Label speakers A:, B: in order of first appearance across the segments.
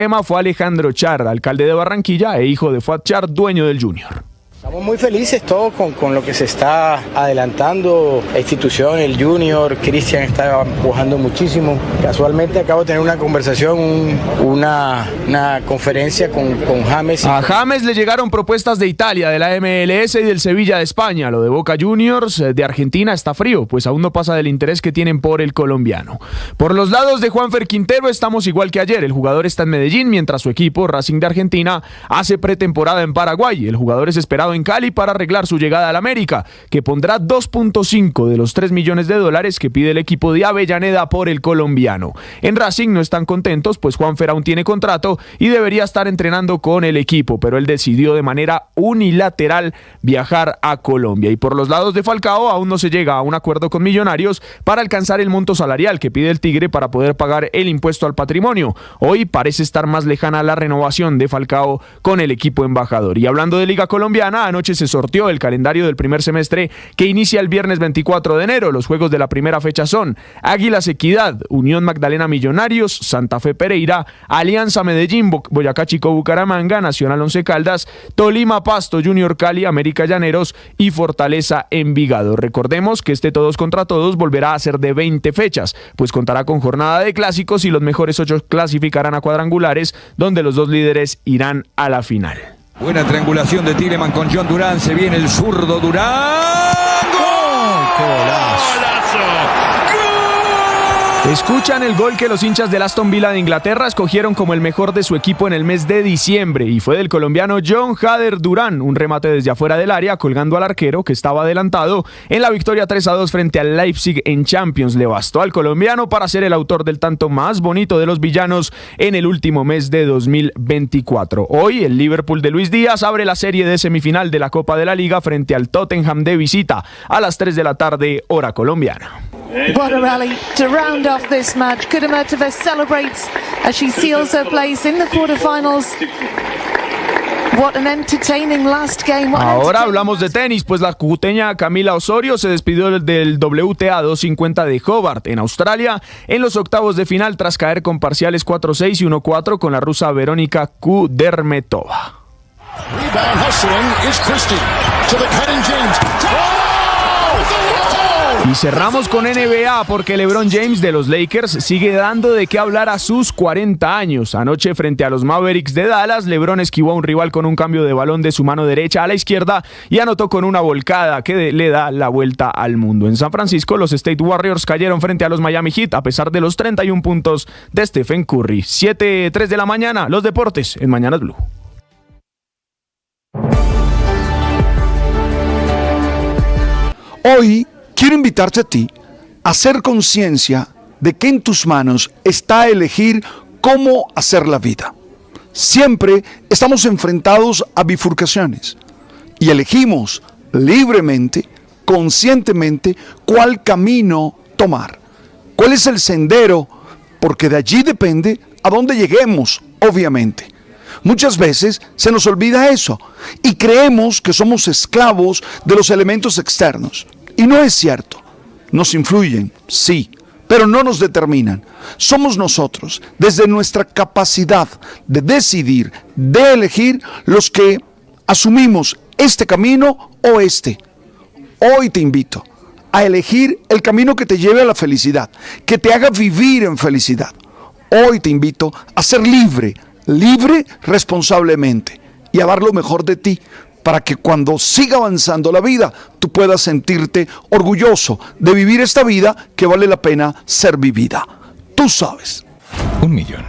A: Suprema fue Alejandro Char, alcalde de Barranquilla e hijo de Fuad Char, dueño del Junior.
B: Estamos muy felices todos con lo que se está adelantando, la institución, el Junior, Cristian está empujando muchísimo. Casualmente acabo de tener una conversación, una conferencia con James.
A: A James le llegaron propuestas de Italia, de la MLS y del Sevilla de España. Lo de Boca Juniors de Argentina está frío, pues aún no pasa del interés que tienen por el colombiano. Por los lados de Juanfer Quintero estamos igual que ayer. El jugador está en Medellín, mientras su equipo, Racing de Argentina, hace pretemporada en Paraguay. El jugador es esperado en Cali para arreglar su llegada al América, que pondrá 2.5 de los $3 millones que pide el equipo de Avellaneda por el colombiano. En Racing no están contentos, pues Juanfer aún tiene contrato y debería estar entrenando con el equipo, pero él decidió de manera unilateral viajar a Colombia. Y por los lados de Falcao aún no se llega a un acuerdo con Millonarios para alcanzar el monto salarial que pide el Tigre para poder pagar el impuesto al patrimonio. Hoy parece estar más lejana la renovación de Falcao con el equipo embajador. Y hablando de Liga Colombiana, anoche se sorteó el calendario del primer semestre que inicia el viernes 24 de enero. Los juegos de la primera fecha son Águilas Equidad, Unión Magdalena Millonarios, Santa Fe Pereira, Alianza Medellín, Boyacá Chico Bucaramanga, Nacional Once Caldas, Tolima Pasto, Junior Cali, América Llaneros y Fortaleza Envigado. Recordemos que este todos contra todos volverá a ser de 20 fechas, pues contará con jornada de clásicos y los mejores 8 clasificarán a cuadrangulares, donde los 2 líderes irán a la final.
C: Buena triangulación de Tielemans con John Durán. Se viene el zurdo Durán. ¡Gol! ¡Qué golazo!
A: Escuchan el gol que los hinchas del Aston Villa de Inglaterra escogieron como el mejor de su equipo en el mes de diciembre, y fue del colombiano John Hader Durán, un remate desde afuera del área colgando al arquero que estaba adelantado en la victoria 3-2 frente al Leipzig en Champions. Le bastó al colombiano para ser el autor del tanto más bonito de los villanos en el último mes de 2024. Hoy el Liverpool de Luis Díaz abre la serie de semifinal de la Copa de la Liga frente al Tottenham de visita a las 3 de la tarde, hora colombiana.
D: What a rally to round off this match. Kudermetova celebrates as she seals her place in the quarterfinals. What an entertaining last game.
A: Ahora hablamos de tenis, pues la cucuteña Camila Osorio se despidió del WTA 250 de Hobart en Australia en los octavos de final tras caer con parciales 4-6 y 1-4 con la rusa Verónica Kudermetova.
E: Rebound hustling is Christie to the cutting James.
A: Y cerramos con NBA porque LeBron James de los Lakers sigue dando de qué hablar a sus 40 años. Anoche frente a los Mavericks de Dallas, LeBron esquivó a un rival con un cambio de balón de su mano derecha a la izquierda y anotó con una volcada que le da la vuelta al mundo. En San Francisco, los State Warriors cayeron frente a los Miami Heat a pesar de los 31 puntos de Stephen Curry. 7:03 de la mañana, los deportes en Mañanas Blue.
F: Hoy quiero invitarte a ti a hacer conciencia de que en tus manos está elegir cómo hacer la vida. Siempre estamos enfrentados a bifurcaciones y elegimos libremente, conscientemente, cuál camino tomar, cuál es el sendero, porque de allí depende a dónde lleguemos, obviamente. Muchas veces se nos olvida eso y creemos que somos esclavos de los elementos externos. Y no es cierto. Nos influyen, sí, pero no nos determinan. Somos nosotros, desde nuestra capacidad de decidir, de elegir, los que asumimos este camino o este. Hoy te invito a elegir el camino que te lleve a la felicidad, que te haga vivir en felicidad. Hoy te invito a ser libre responsablemente y a dar lo mejor de ti, para que cuando siga avanzando la vida, tú puedas sentirte orgulloso de vivir esta vida que vale la pena ser vivida. Tú sabes.
G: 1 millón.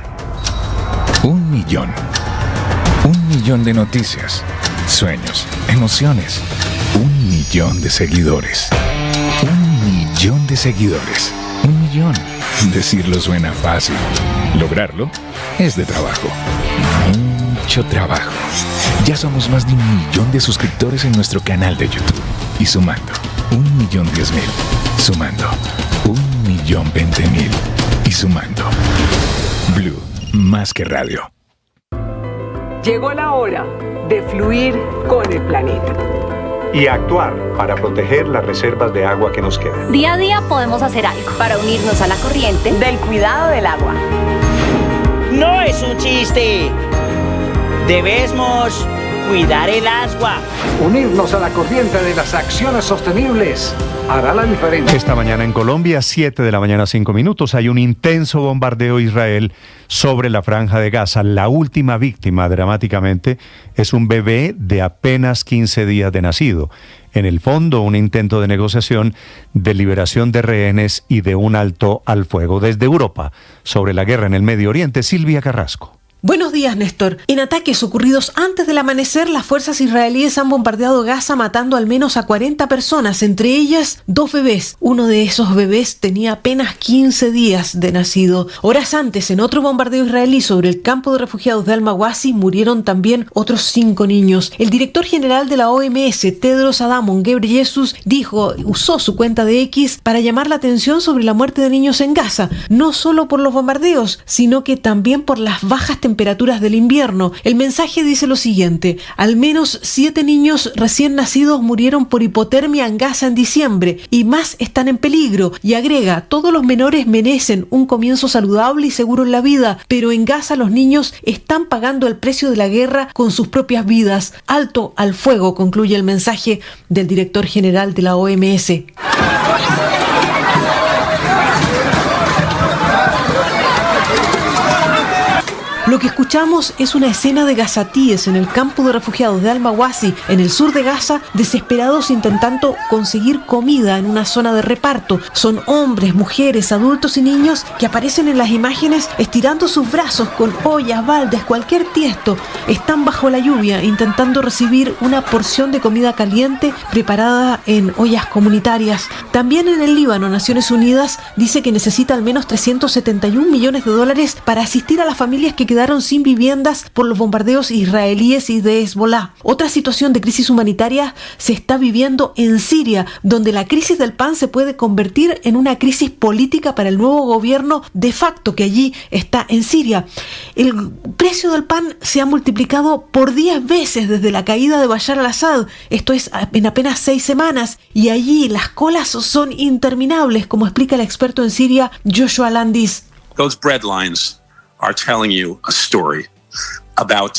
G: 1 millón. 1 millón de noticias, sueños, emociones. 1 millón de seguidores. 1 millón de seguidores. 1 millón. Decirlo suena fácil. Lograrlo es de trabajo. Mucho trabajo. Ya somos más de 1 millón de suscriptores en nuestro canal de YouTube. Y sumando 1.010.000. Sumando 1.020.000. Y sumando. Blue, más que radio.
H: Llegó la hora de fluir con el planeta.
I: Y actuar para proteger las reservas de agua que nos quedan.
J: Día a día podemos hacer algo para unirnos a la corriente
H: del cuidado del agua.
J: no es un chiste. Debemos cuidar el agua.
K: Unirnos a la corriente de las acciones sostenibles hará la diferencia.
L: Esta mañana en Colombia, 7 de la mañana, 5 minutos, hay un intenso bombardeo de Israel sobre la franja de Gaza. La última víctima, dramáticamente, es un bebé de apenas 15 días de nacido. En el fondo, un intento de negociación, de liberación de rehenes y de un alto al fuego. Desde Europa, sobre la guerra en el Medio Oriente, Silvia Carrasco.
M: Buenos días, Néstor. En ataques ocurridos antes del amanecer, las fuerzas israelíes han bombardeado Gaza, matando al menos a 40 personas, entre ellas 2 bebés. Uno de esos bebés tenía apenas 15 días de nacido. Horas antes, en otro bombardeo israelí sobre el campo de refugiados de Al-Mawasi, murieron también otros 5 niños. El director general de la OMS, Tedros Adhanom Ghebreyesus, usó su cuenta de X para llamar la atención sobre la muerte de niños en Gaza, no solo por los bombardeos, sino que también por las bajas temperaturas del invierno. El mensaje dice lo siguiente: al menos 7 niños recién nacidos murieron por hipotermia en Gaza en diciembre y más están en peligro, y agrega: todos los menores merecen un comienzo saludable y seguro en la vida, pero en Gaza los niños están pagando el precio de la guerra con sus propias vidas. Alto al fuego, concluye el mensaje del director general de la OMS. Lo que escuchamos es una escena de gazatíes en el campo de refugiados de Al-Mawasi, en el sur de Gaza, desesperados intentando conseguir comida en una zona de reparto. Son hombres, mujeres, adultos y niños que aparecen en las imágenes estirando sus brazos con ollas, baldes, cualquier tiesto. Están bajo la lluvia intentando recibir una porción de comida caliente preparada en ollas comunitarias. También en el Líbano, Naciones Unidas dice que necesita al menos $371 millones para asistir a las familias que quedaron sin viviendas por los bombardeos israelíes y de Hezbolá. Otra situación de crisis humanitaria se está viviendo en Siria, donde la crisis del pan se puede convertir en una crisis política para el nuevo gobierno de facto que allí está en Siria. El precio del pan se ha multiplicado por 10 veces desde la caída de Bashar al-Assad, esto es en apenas 6 semanas, y allí las colas son interminables, como explica el experto en Siria, Joshua Landis.
N: Those bread lines are telling you a story about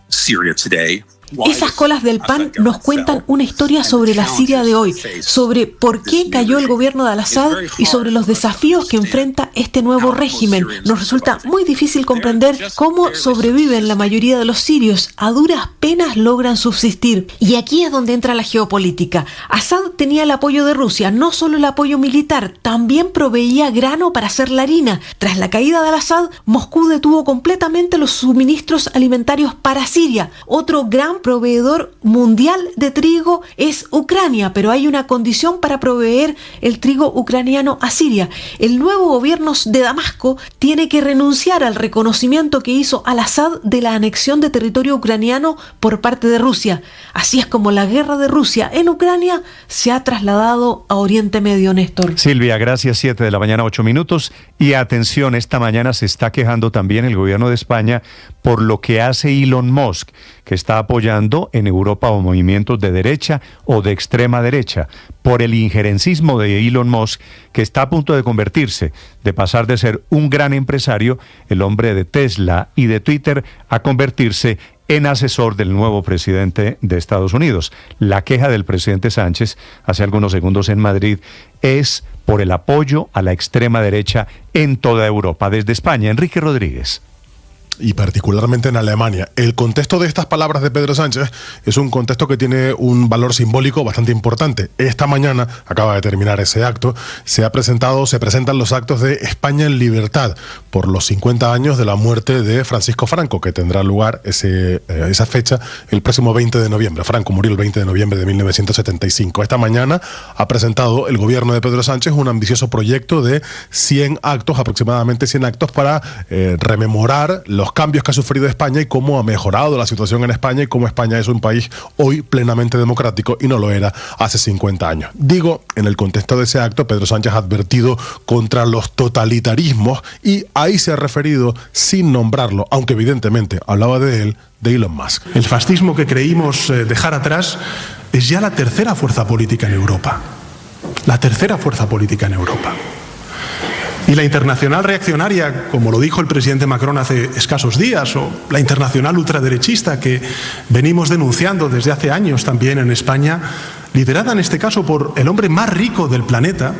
N: Syria today.
M: Esas colas del pan nos cuentan una historia sobre la Siria de hoy, sobre por qué cayó el gobierno de Al-Assad y sobre los desafíos que enfrenta este nuevo régimen. Nos resulta muy difícil comprender cómo sobreviven la mayoría de los sirios. A duras penas logran subsistir. Y aquí es donde entra la geopolítica. Assad tenía el apoyo de Rusia, no solo el apoyo militar, también proveía grano para hacer la harina. Tras la caída de Al-Assad, Moscú detuvo completamente los suministros alimentarios para Siria. Otro gran proveedor mundial de trigo es Ucrania, pero hay una condición para proveer el trigo ucraniano a Siria. El nuevo gobierno de Damasco tiene que renunciar al reconocimiento que hizo al-Assad de la anexión de territorio ucraniano por parte de Rusia. Así es como la guerra de Rusia en Ucrania se ha trasladado a Oriente Medio, Néstor.
L: Silvia, gracias. 7 de la mañana, 8 minutos. Y atención, esta mañana se está quejando también el gobierno de España por lo que hace Elon Musk, que está apoyando en Europa o movimientos de derecha o de extrema derecha, por el injerencismo de Elon Musk, que está a punto de convertirse, de pasar de ser un gran empresario, el hombre de Tesla y de Twitter, a convertirse en asesor del nuevo presidente de Estados Unidos. La queja del presidente Sánchez hace algunos segundos en Madrid es por el apoyo a la extrema derecha en toda Europa. Desde España, Enrique Rodríguez.
O: Y particularmente en Alemania. El contexto de estas palabras de Pedro Sánchez es un contexto que tiene un valor simbólico bastante importante. Esta mañana, acaba de terminar ese acto, se presentan los actos de España en Libertad por los 50 años de la muerte de Francisco Franco, que tendrá lugar esa fecha el próximo 20 de noviembre. Franco murió el 20 de noviembre de 1975. Esta mañana ha presentado el gobierno de Pedro Sánchez un ambicioso proyecto de 100 actos, aproximadamente 100 actos, para rememorar los cambios que ha sufrido España y cómo ha mejorado la situación en España y cómo España es un país hoy plenamente democrático y no lo era hace 50 años. Digo, en el contexto de ese acto, Pedro Sánchez ha advertido contra los totalitarismos y ahí se ha referido, sin nombrarlo, aunque evidentemente hablaba de él, de Elon Musk.
P: El fascismo que creímos dejar atrás es ya la tercera fuerza política en Europa. La tercera fuerza política en Europa. Y la internacional reaccionaria, como lo dijo el presidente Macron hace escasos días, o la internacional ultraderechista que venimos denunciando desde hace años también en España, liderada en este caso por el hombre más rico del planeta,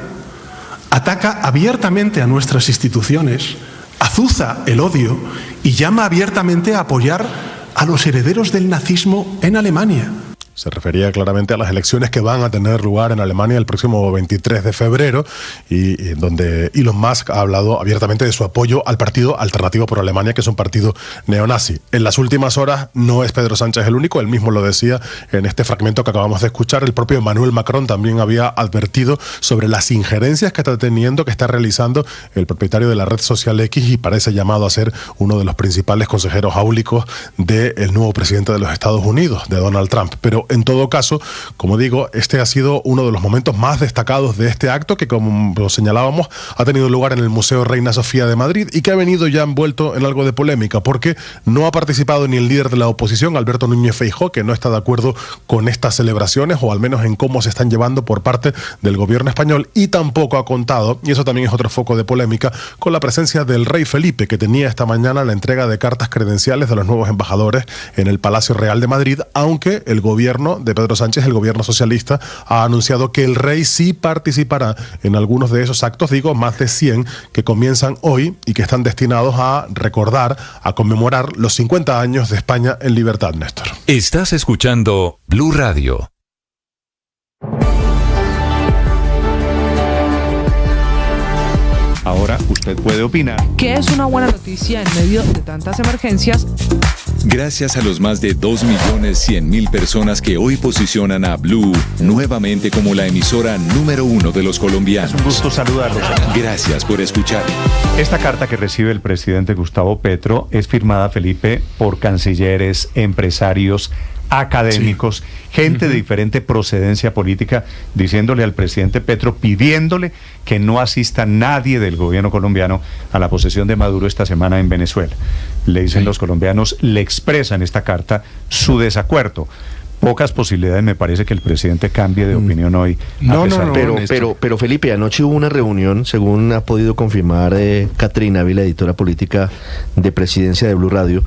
P: ataca abiertamente a nuestras instituciones, azuza el odio y llama abiertamente a apoyar a los herederos del nazismo en Alemania.
O: Se refería claramente a las elecciones que van a tener lugar en Alemania el próximo 23 de febrero y donde Elon Musk ha hablado abiertamente de su apoyo al partido Alternativo por Alemania, que es un partido neonazi. En las últimas horas no es Pedro Sánchez el único, él mismo lo decía en este fragmento que acabamos de escuchar. El propio Emmanuel Macron también había advertido sobre las injerencias que está realizando el propietario de la red social X y parece llamado a ser uno de los principales consejeros áulicos del nuevo presidente de los Estados Unidos, de Donald Trump. Pero en todo caso, como digo, este ha sido uno de los momentos más destacados de este acto que, como lo señalábamos, ha tenido lugar en el Museo Reina Sofía de Madrid y que ha venido ya envuelto en algo de polémica porque no ha participado ni el líder de la oposición, Alberto Núñez Feijóo, que no está de acuerdo con estas celebraciones o al menos en cómo se están llevando por parte del gobierno español, y tampoco ha contado, y eso también es otro foco de polémica, con la presencia del rey Felipe, que tenía esta mañana la entrega de cartas credenciales de los nuevos embajadores en el Palacio Real de Madrid, aunque el gobierno de Pedro Sánchez, el gobierno socialista, ha anunciado que el rey sí participará en algunos de esos actos, digo, más de 100 que comienzan hoy y que están destinados a recordar, a conmemorar los 50 años de España en libertad, Néstor.
G: Estás escuchando Blue Radio.
L: Ahora usted puede opinar.
Q: ¿Qué es una buena noticia en medio de tantas emergencias?
G: Gracias a los más de 2.100.000 personas que hoy posicionan a Blue nuevamente como la emisora número 1 de los colombianos.
L: Es un gusto saludarlos.
G: Gracias por escuchar.
L: Esta carta que recibe el presidente Gustavo Petro es firmada, Felipe, por cancilleres, empresarios, académicos, gente de diferente procedencia política, diciéndole al presidente Petro, pidiéndole que no asista nadie del gobierno colombiano a la posesión de Maduro esta semana en Venezuela. Le dicen los colombianos, le expresan esta carta su desacuerdo. Pocas posibilidades me parece que el presidente cambie de opinión hoy.
R: Pero Felipe, anoche hubo una reunión, según ha podido confirmar Catrina Ávila, editora política de Presidencia de Blue Radio,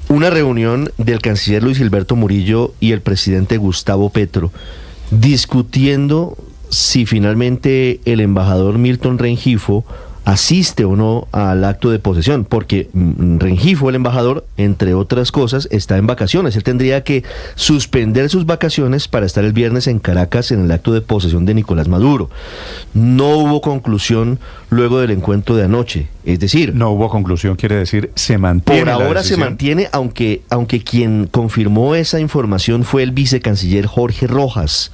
R: una reunión del canciller Luis Gilberto Murillo y el presidente Gustavo Petro, discutiendo si finalmente el embajador Milton Rengifo asiste o no al acto de posesión, porque Rengifo, el embajador, entre otras cosas, está en vacaciones. Él tendría que suspender sus vacaciones para estar el viernes en Caracas en el acto de posesión de Nicolás Maduro. No hubo conclusión luego del encuentro de anoche, es decir...
L: No hubo conclusión, quiere decir, se mantiene.
R: Por ahora se mantiene, aunque quien confirmó esa información fue el vicecanciller Jorge Rojas,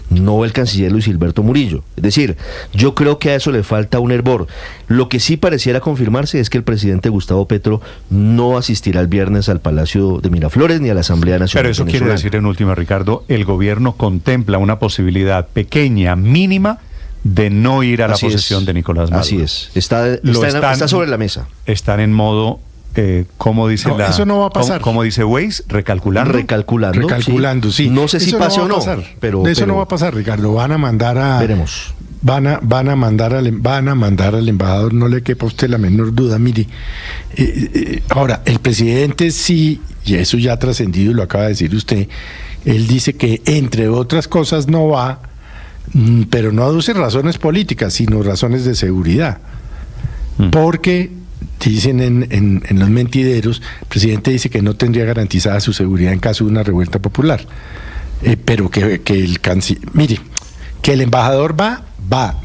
R: no el canciller Luis Gilberto Murillo. Es decir, yo creo que a eso le falta un hervor. Lo que sí pareciera confirmarse es que el presidente Gustavo Petro no asistirá el viernes al Palacio de Miraflores ni a la Asamblea Nacional.
L: Pero eso quiere decir, en última, Ricardo, el gobierno contempla una posibilidad pequeña, mínima, de no ir a la posesión de Nicolás Maduro.
R: Así es, está sobre la mesa.
L: Están en modo... ¿cómo dice
S: eso no va a pasar.
L: ¿Cómo dice Waze?
R: Recalculando, sí. No sé si pase o no, pero
S: eso no va a pasar, Ricardo. Van a mandar a...
R: Veremos.
S: Van a mandar al embajador, no le quepa a usted la menor duda. Mire, ahora, el presidente sí, y eso ya ha trascendido, lo acaba de decir usted, él dice que, entre otras cosas, no va, pero no aduce razones políticas, sino razones de seguridad. Porque... dicen en los mentideros, el presidente dice que no tendría garantizada su seguridad en caso de una revuelta popular, pero que el canciller, mire, que el embajador va,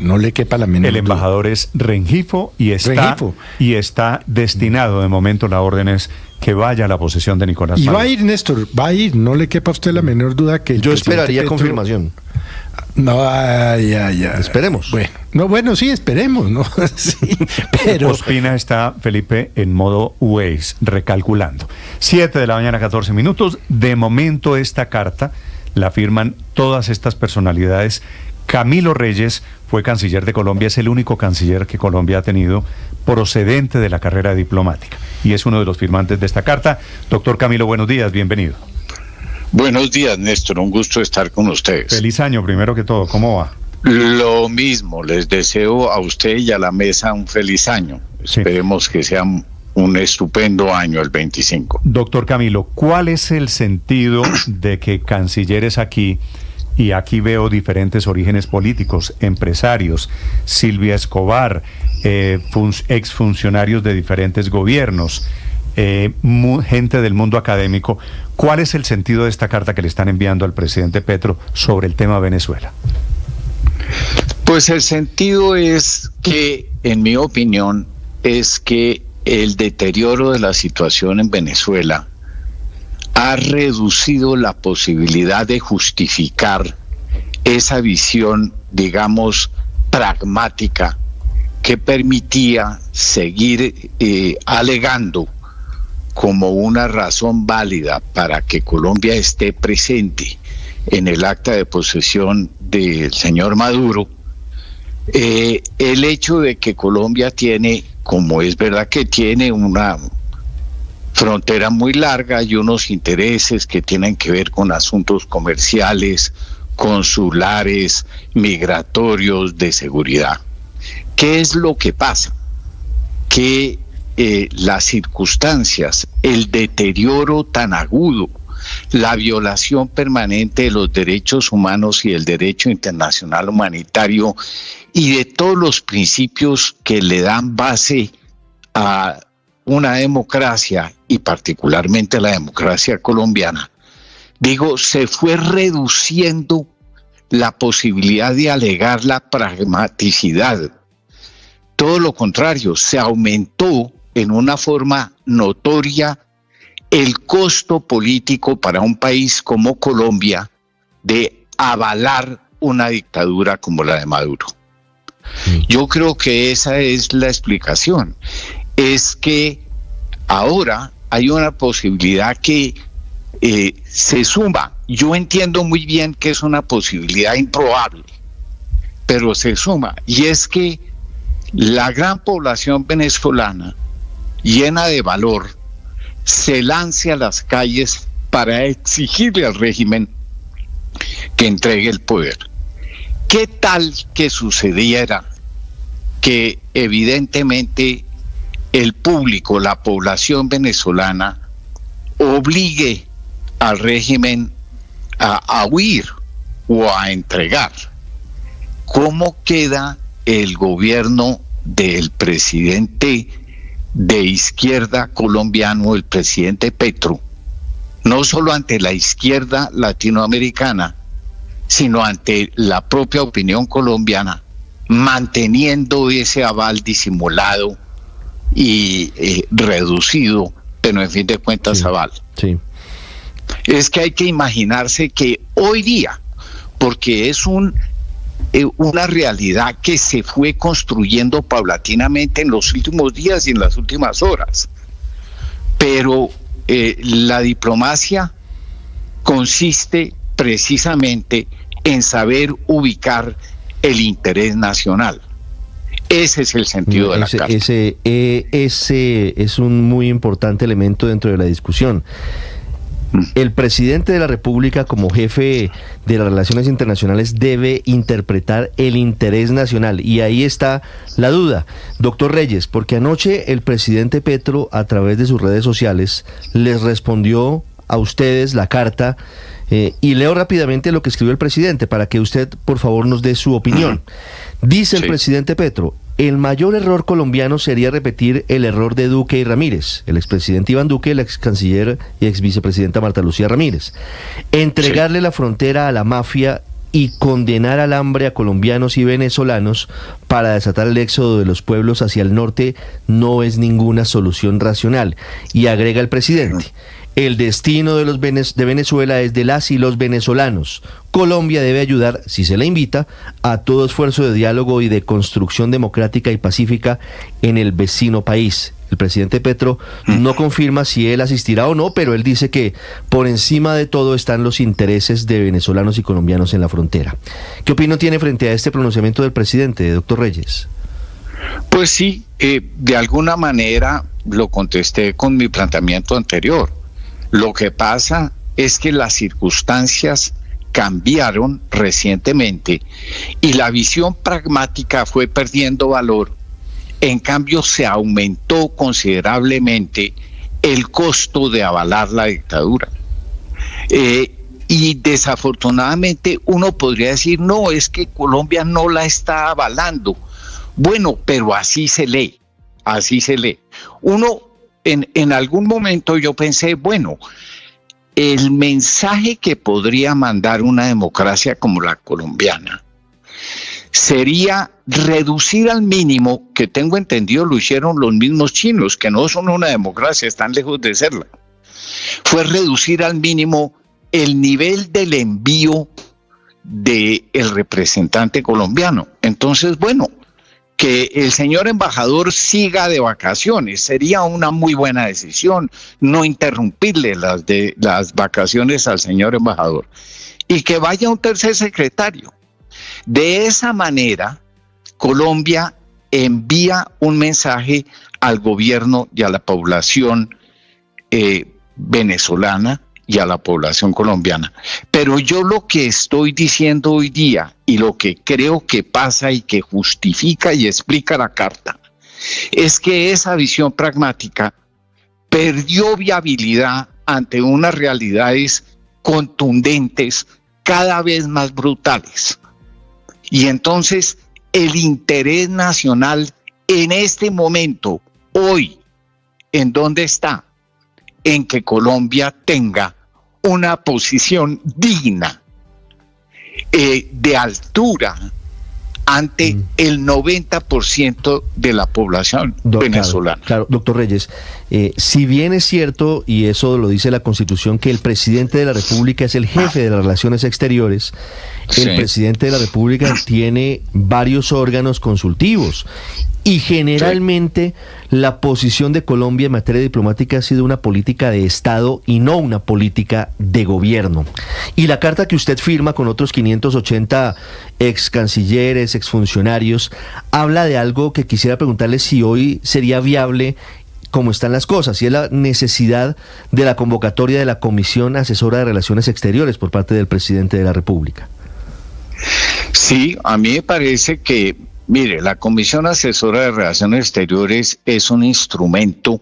S: no le quepa la menor duda.
L: El embajador es Rengifo y está destinado, de momento la orden es que vaya a la posesión de Nicolás Maduro.
S: Y va a ir, Néstor, no le quepa a usted la menor duda que
R: yo esperaría Petro, confirmación.
S: No, ya.
R: Esperemos.
S: Bueno, sí, esperemos, ¿no? Sí, pero...
L: Ospina está, Felipe, en modo Waze, recalculando. 7:14 a.m. De momento esta carta la firman todas estas personalidades. Camilo Reyes fue canciller de Colombia, es el único canciller que Colombia ha tenido procedente de la carrera diplomática. Y es uno de los firmantes de esta carta. Doctor Camilo, buenos días, bienvenido.
T: Buenos días, Néstor, un gusto estar con ustedes.
L: Feliz año, primero que todo, ¿cómo va?
T: Lo mismo, les deseo a usted y a la mesa un feliz año. Sí. Esperemos que sea un estupendo año el 25.
L: Doctor Camilo, ¿cuál es el sentido de que cancilleres aquí, y aquí veo diferentes orígenes políticos, empresarios, Silvia Escobar, exfuncionarios de diferentes gobiernos, gente del mundo académico, ¿cuál es el sentido de esta carta que le están enviando al presidente Petro sobre el tema Venezuela?
T: Pues el sentido es que, en mi opinión, es que el deterioro de la situación en Venezuela ha reducido la posibilidad de justificar esa visión, digamos, pragmática que permitía seguir alegando como una razón válida para que Colombia esté presente en el acta de posesión del señor Maduro, el hecho de que Colombia tiene, como es verdad que tiene, una frontera muy larga y unos intereses que tienen que ver con asuntos comerciales, consulares, migratorios, de seguridad. ¿Qué es lo que pasa? Que las circunstancias, el deterioro tan agudo, la violación permanente de los derechos humanos y el derecho internacional humanitario y de todos los principios que le dan base a una democracia y particularmente a la democracia colombiana, se fue reduciendo la posibilidad de alegar la pragmaticidad. Todo lo contrario, se aumentó en una forma notoria el costo político para un país como Colombia de avalar una dictadura como la de Maduro. Yo creo que esa es la explicación. Es que ahora hay una posibilidad que se suma. Yo entiendo muy bien que es una posibilidad improbable, pero se suma. Y es que la gran población venezolana, llena de valor, se lance a las calles para exigirle al régimen que entregue el poder. ¿Qué tal que sucediera que evidentemente el público, la población venezolana, obligue al régimen a huir o a entregar? ¿Cómo queda el gobierno del presidente de izquierda colombiano, el presidente Petro, no solo ante la izquierda latinoamericana, sino ante la propia opinión colombiana, manteniendo ese aval disimulado y reducido, pero en fin de cuentas aval?
R: Sí.
T: Es que hay que imaginarse que hoy día, porque es una realidad que se fue construyendo paulatinamente en los últimos días y en las últimas horas, pero la diplomacia consiste precisamente en saber ubicar el interés nacional. Ese es el sentido de la carta.
R: Ese es un muy importante elemento dentro de la discusión. El presidente de la República, como jefe de las relaciones internacionales, debe interpretar el interés nacional. Y ahí está la duda, doctor Reyes, porque anoche el presidente Petro, a través de sus redes sociales, les respondió a ustedes la carta, y leo rápidamente lo que escribió el presidente para que usted, por favor, nos dé su opinión. Dice el presidente Petro: el mayor error colombiano sería repetir el error de Duque y Ramírez, el expresidente Iván Duque, el ex canciller y ex vicepresidenta Marta Lucía Ramírez. Entregarle la frontera a la mafia y condenar al hambre a colombianos y venezolanos para desatar el éxodo de los pueblos hacia el norte no es ninguna solución racional. Y agrega el presidente: el destino de Venezuela es de las y los venezolanos. Colombia debe ayudar, si se le invita, a todo esfuerzo de diálogo y de construcción democrática y pacífica en el vecino país. El presidente Petro no confirma si él asistirá o no, pero él dice que por encima de todo están los intereses de venezolanos y colombianos en la frontera. ¿Qué opinión tiene frente a este pronunciamiento del presidente, doctor Reyes?
T: Pues sí, de alguna manera lo contesté con mi planteamiento anterior. Lo que pasa es que las circunstancias cambiaron recientemente y la visión pragmática fue perdiendo valor. En cambio, se aumentó considerablemente el costo de avalar la dictadura. Y desafortunadamente uno podría decir, no, es que Colombia no la está avalando. Bueno, pero así se lee. Uno, en algún momento yo pensé, bueno, el mensaje que podría mandar una democracia como la colombiana sería reducir al mínimo, que tengo entendido lo hicieron los mismos chinos, que no son una democracia, están lejos de serla. Fue reducir al mínimo el nivel del envío del representante colombiano. Entonces, bueno, que el señor embajador siga de vacaciones sería una muy buena decisión, no interrumpirle las vacaciones al señor embajador, y que vaya un tercer secretario. De esa manera, Colombia envía un mensaje al gobierno y a la población venezolana y a la población colombiana. Pero yo lo que estoy diciendo hoy día y lo que creo que pasa y que justifica y explica la carta es que esa visión pragmática perdió viabilidad ante unas realidades contundentes cada vez más brutales. Y entonces el interés nacional en este momento, hoy, ¿en dónde está? En que Colombia tenga una posición digna, de altura, ante el 90% de la población venezolana.
R: Claro, doctor Reyes, si bien es cierto, y eso lo dice la Constitución, que el presidente de la República es el jefe de las relaciones exteriores, el presidente de la República tiene varios órganos consultivos. Y generalmente la posición de Colombia en materia diplomática ha sido una política de Estado y no una política de gobierno. Y la carta que usted firma con otros 580 ex cancilleres, ex funcionarios, habla de algo que quisiera preguntarle si hoy sería viable como están las cosas, y es la necesidad de la convocatoria de la Comisión Asesora de Relaciones Exteriores por parte del presidente de la República.
T: Sí, a mí me parece que, mire, la Comisión Asesora de Relaciones Exteriores es un instrumento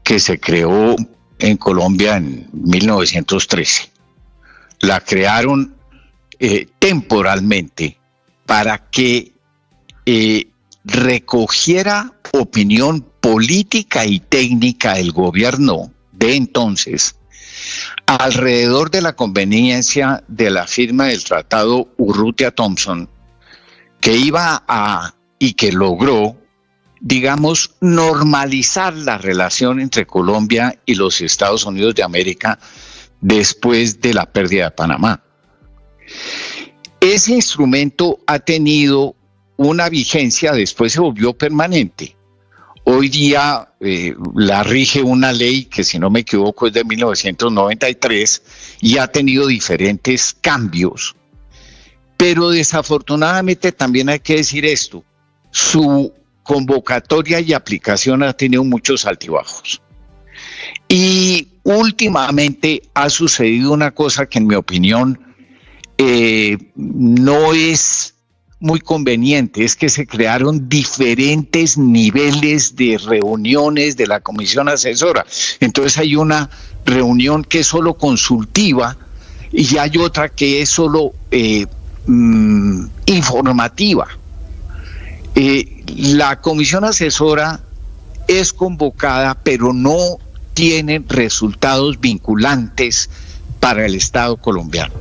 T: que se creó en Colombia en 1913. La crearon temporalmente para que recogiera opinión política y técnica del gobierno de entonces alrededor de la conveniencia de la firma del Tratado Urrutia-Thompson, que iba a, y que logró, digamos, normalizar la relación entre Colombia y los Estados Unidos de América después de la pérdida de Panamá. Ese instrumento ha tenido una vigencia, después se volvió permanente. Hoy día la rige una ley que, si no me equivoco, es de 1993 y ha tenido diferentes cambios. Pero desafortunadamente también hay que decir esto, su convocatoria y aplicación ha tenido muchos altibajos. Y últimamente ha sucedido una cosa que en mi opinión no es muy conveniente, es que se crearon diferentes niveles de reuniones de la Comisión Asesora. Entonces hay una reunión que es solo consultiva y hay otra que es solo informativa. La Comisión Asesora es convocada, pero no tiene resultados vinculantes para el Estado colombiano.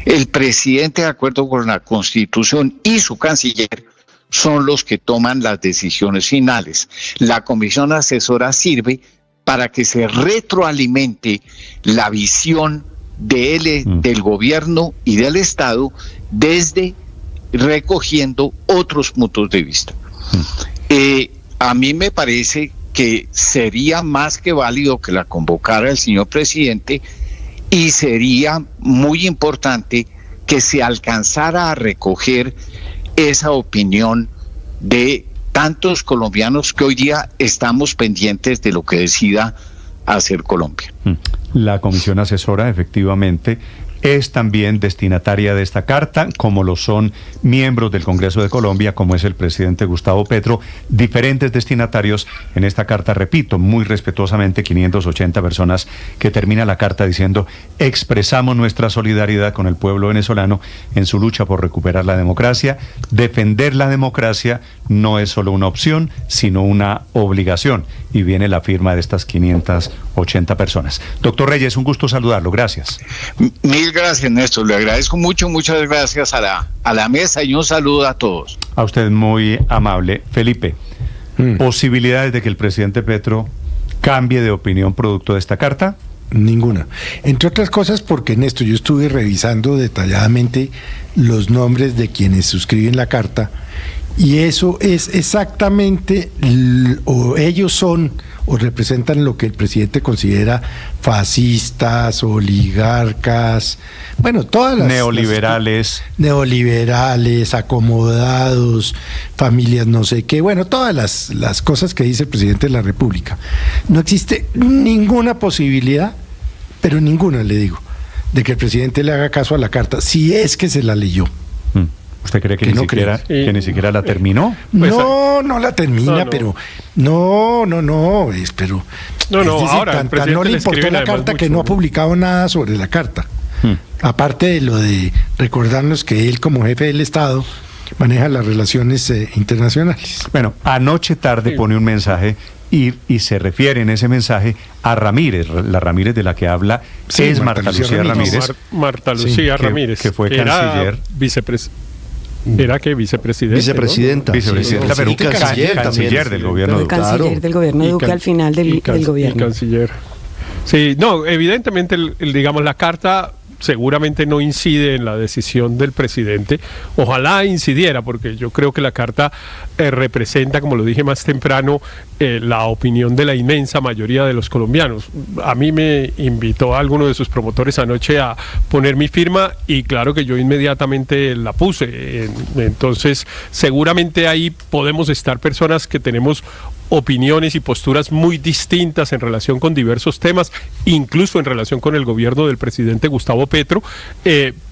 T: El presidente, de acuerdo con la Constitución, y su canciller son los que toman las decisiones finales. La Comisión Asesora sirve para que se retroalimente la visión del gobierno y del Estado desde recogiendo otros puntos de vista. A mí me parece que sería más que válido que la convocara el señor presidente, y sería muy importante que se alcanzara a recoger esa opinión de tantos colombianos que hoy día estamos pendientes de lo que decida hacer Colombia.
L: La Comisión Asesora efectivamente es también destinataria de esta carta, como lo son miembros del Congreso de Colombia, como es el presidente Gustavo Petro, diferentes destinatarios en esta carta, repito, muy respetuosamente 580 personas, que termina la carta diciendo: expresamos nuestra solidaridad con el pueblo venezolano en su lucha por recuperar la democracia. Defender la democracia no es solo una opción, sino una obligación. Y viene la firma de estas 580 personas. Doctor Reyes, un gusto saludarlo. Gracias.
T: Mil gracias, Néstor. Le agradezco mucho, muchas gracias a la mesa y un saludo a todos.
L: A usted, muy amable. Felipe, ¿posibilidades de que el presidente Petro cambie de opinión producto de esta carta?
S: Ninguna. Entre otras cosas porque, Néstor, yo estuve revisando detalladamente los nombres de quienes suscriben la carta, y eso es exactamente, o ellos son o representan lo que el presidente considera fascistas, oligarcas, bueno, todas las... Neoliberales, acomodados, familias no sé qué, bueno, todas las cosas que dice el presidente de la República. No existe ninguna posibilidad, pero ninguna, le digo, de que el presidente le haga caso a la carta, si es que se la leyó.
L: ¿Usted cree que ni siquiera la terminó?
S: No la termina, pero no, es decir,
U: ahora
S: no le importó la carta que no ha publicado nada sobre la carta. Aparte de lo de recordarnos que él, como jefe del Estado, maneja las relaciones internacionales.
L: Bueno, anoche tarde pone un mensaje y se refiere en ese mensaje a Ramírez, la Ramírez de la que habla es Marta Lucía Ramírez.
U: Marta Lucía Ramírez,
L: que fue canciller.
U: Era que vicepresidenta.
L: Vicepresidenta, pero canciller del gobierno de Duque.
V: Canciller del gobierno de Duque al final del gobierno.
U: Y canciller. Sí, no, evidentemente, digamos, la carta seguramente no incide en la decisión del presidente. Ojalá incidiera, porque yo creo que la carta representa, como lo dije más temprano, la opinión de la inmensa mayoría de los colombianos. A mí me invitó a alguno de sus promotores anoche a poner mi firma y claro que yo inmediatamente la puse. Entonces, seguramente ahí podemos estar personas que tenemos opiniones y posturas muy distintas en relación con diversos temas, incluso en relación con el gobierno del presidente Gustavo Petro,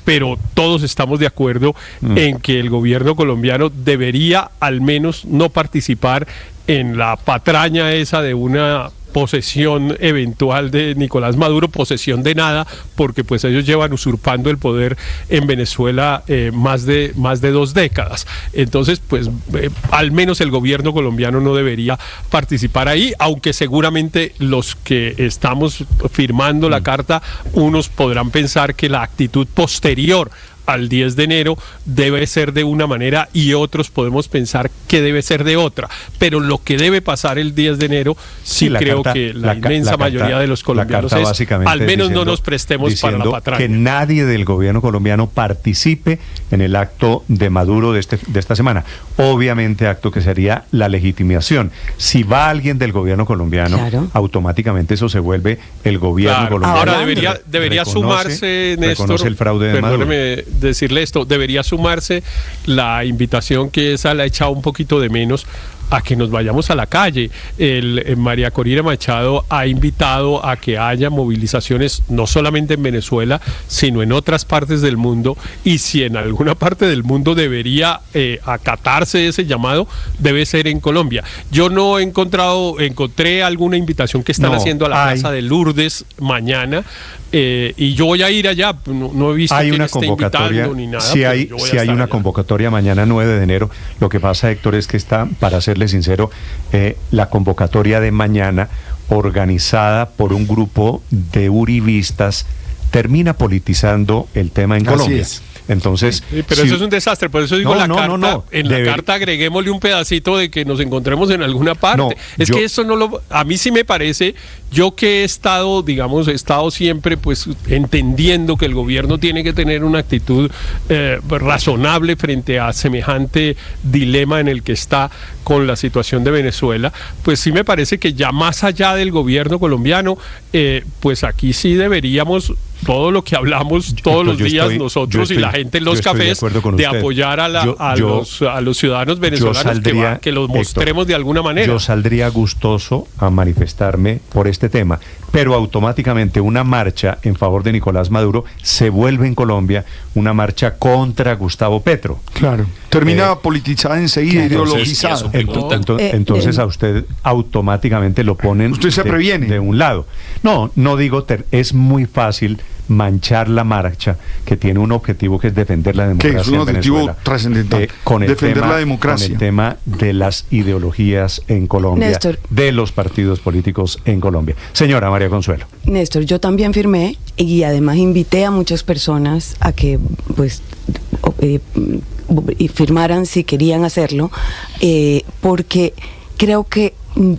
U: pero todos estamos de acuerdo en que el gobierno colombiano debería al menos no participar en la patraña esa de una posesión eventual de Nicolás Maduro, posesión de nada, porque pues ellos llevan usurpando el poder en Venezuela más de 2 décadas. Entonces, pues al menos el gobierno colombiano no debería participar ahí, aunque seguramente los que estamos firmando la carta, unos podrán pensar que la actitud posterior al 10 de enero debe ser de una manera y otros podemos pensar que debe ser de otra, pero lo que debe pasar el 10 de enero creo que la inmensa mayoría de los colombianos es, al menos no nos prestemos para la patraña.
L: Que nadie del gobierno colombiano participe en el acto de Maduro de esta semana. Obviamente acto que sería la legitimación. Si va alguien del gobierno colombiano, automáticamente eso se vuelve el gobierno colombiano.
U: Ahora debería sumarse, Néstor,
L: el fraude de Maduro.
U: Decirle esto, debería sumarse la invitación que esa la ha echado un poquito de menos a que nos vayamos a la calle. María Corina Machado ha invitado a que haya movilizaciones no solamente en Venezuela, sino en otras partes del mundo, y si en alguna parte del mundo debería acatarse ese llamado, debe ser en Colombia. Yo no encontré alguna invitación que están haciendo a la Plaza de Lourdes mañana, y yo voy a ir allá, no he visto quién esté invitando ni nada.
L: Sí hay una convocatoria mañana 9 de enero. Lo que pasa, Héctor, es que está, para serle sincero, la convocatoria de mañana, organizada por un grupo de uribistas, termina politizando el tema en Colombia. Entonces,
U: pero eso es un desastre, por eso digo la carta agreguémosle un pedacito de que nos encontremos en alguna parte. Que eso a mí sí me parece, yo que he estado siempre pues entendiendo que el gobierno tiene que tener una actitud razonable frente a semejante dilema en el que está con la situación de Venezuela, pues sí me parece que ya más allá del gobierno colombiano, pues aquí sí deberíamos, todo lo que hablamos todos los días nosotros y la gente en los cafés, de apoyar a los ciudadanos venezolanos, que los mostremos de alguna manera.
L: Yo saldría gustoso a manifestarme por este este tema, pero automáticamente una marcha en favor de Nicolás Maduro se vuelve en Colombia una marcha contra Gustavo Petro.
F: Claro. Termina politizada enseguida, ideologizada.
L: Entonces a usted automáticamente lo ponen
F: usted se previene
L: de un lado. No digo, es muy fácil manchar la marcha que tiene un objetivo que es defender la democracia.
F: Que es un objetivo trascendental, defender la democracia.
L: Con el tema de las ideologías en Colombia,
V: Néstor,
L: de los partidos políticos en Colombia. Señora María Consuelo.
V: Néstor, yo también firmé y además invité a muchas personas a que pues firmaran si querían hacerlo, porque creo que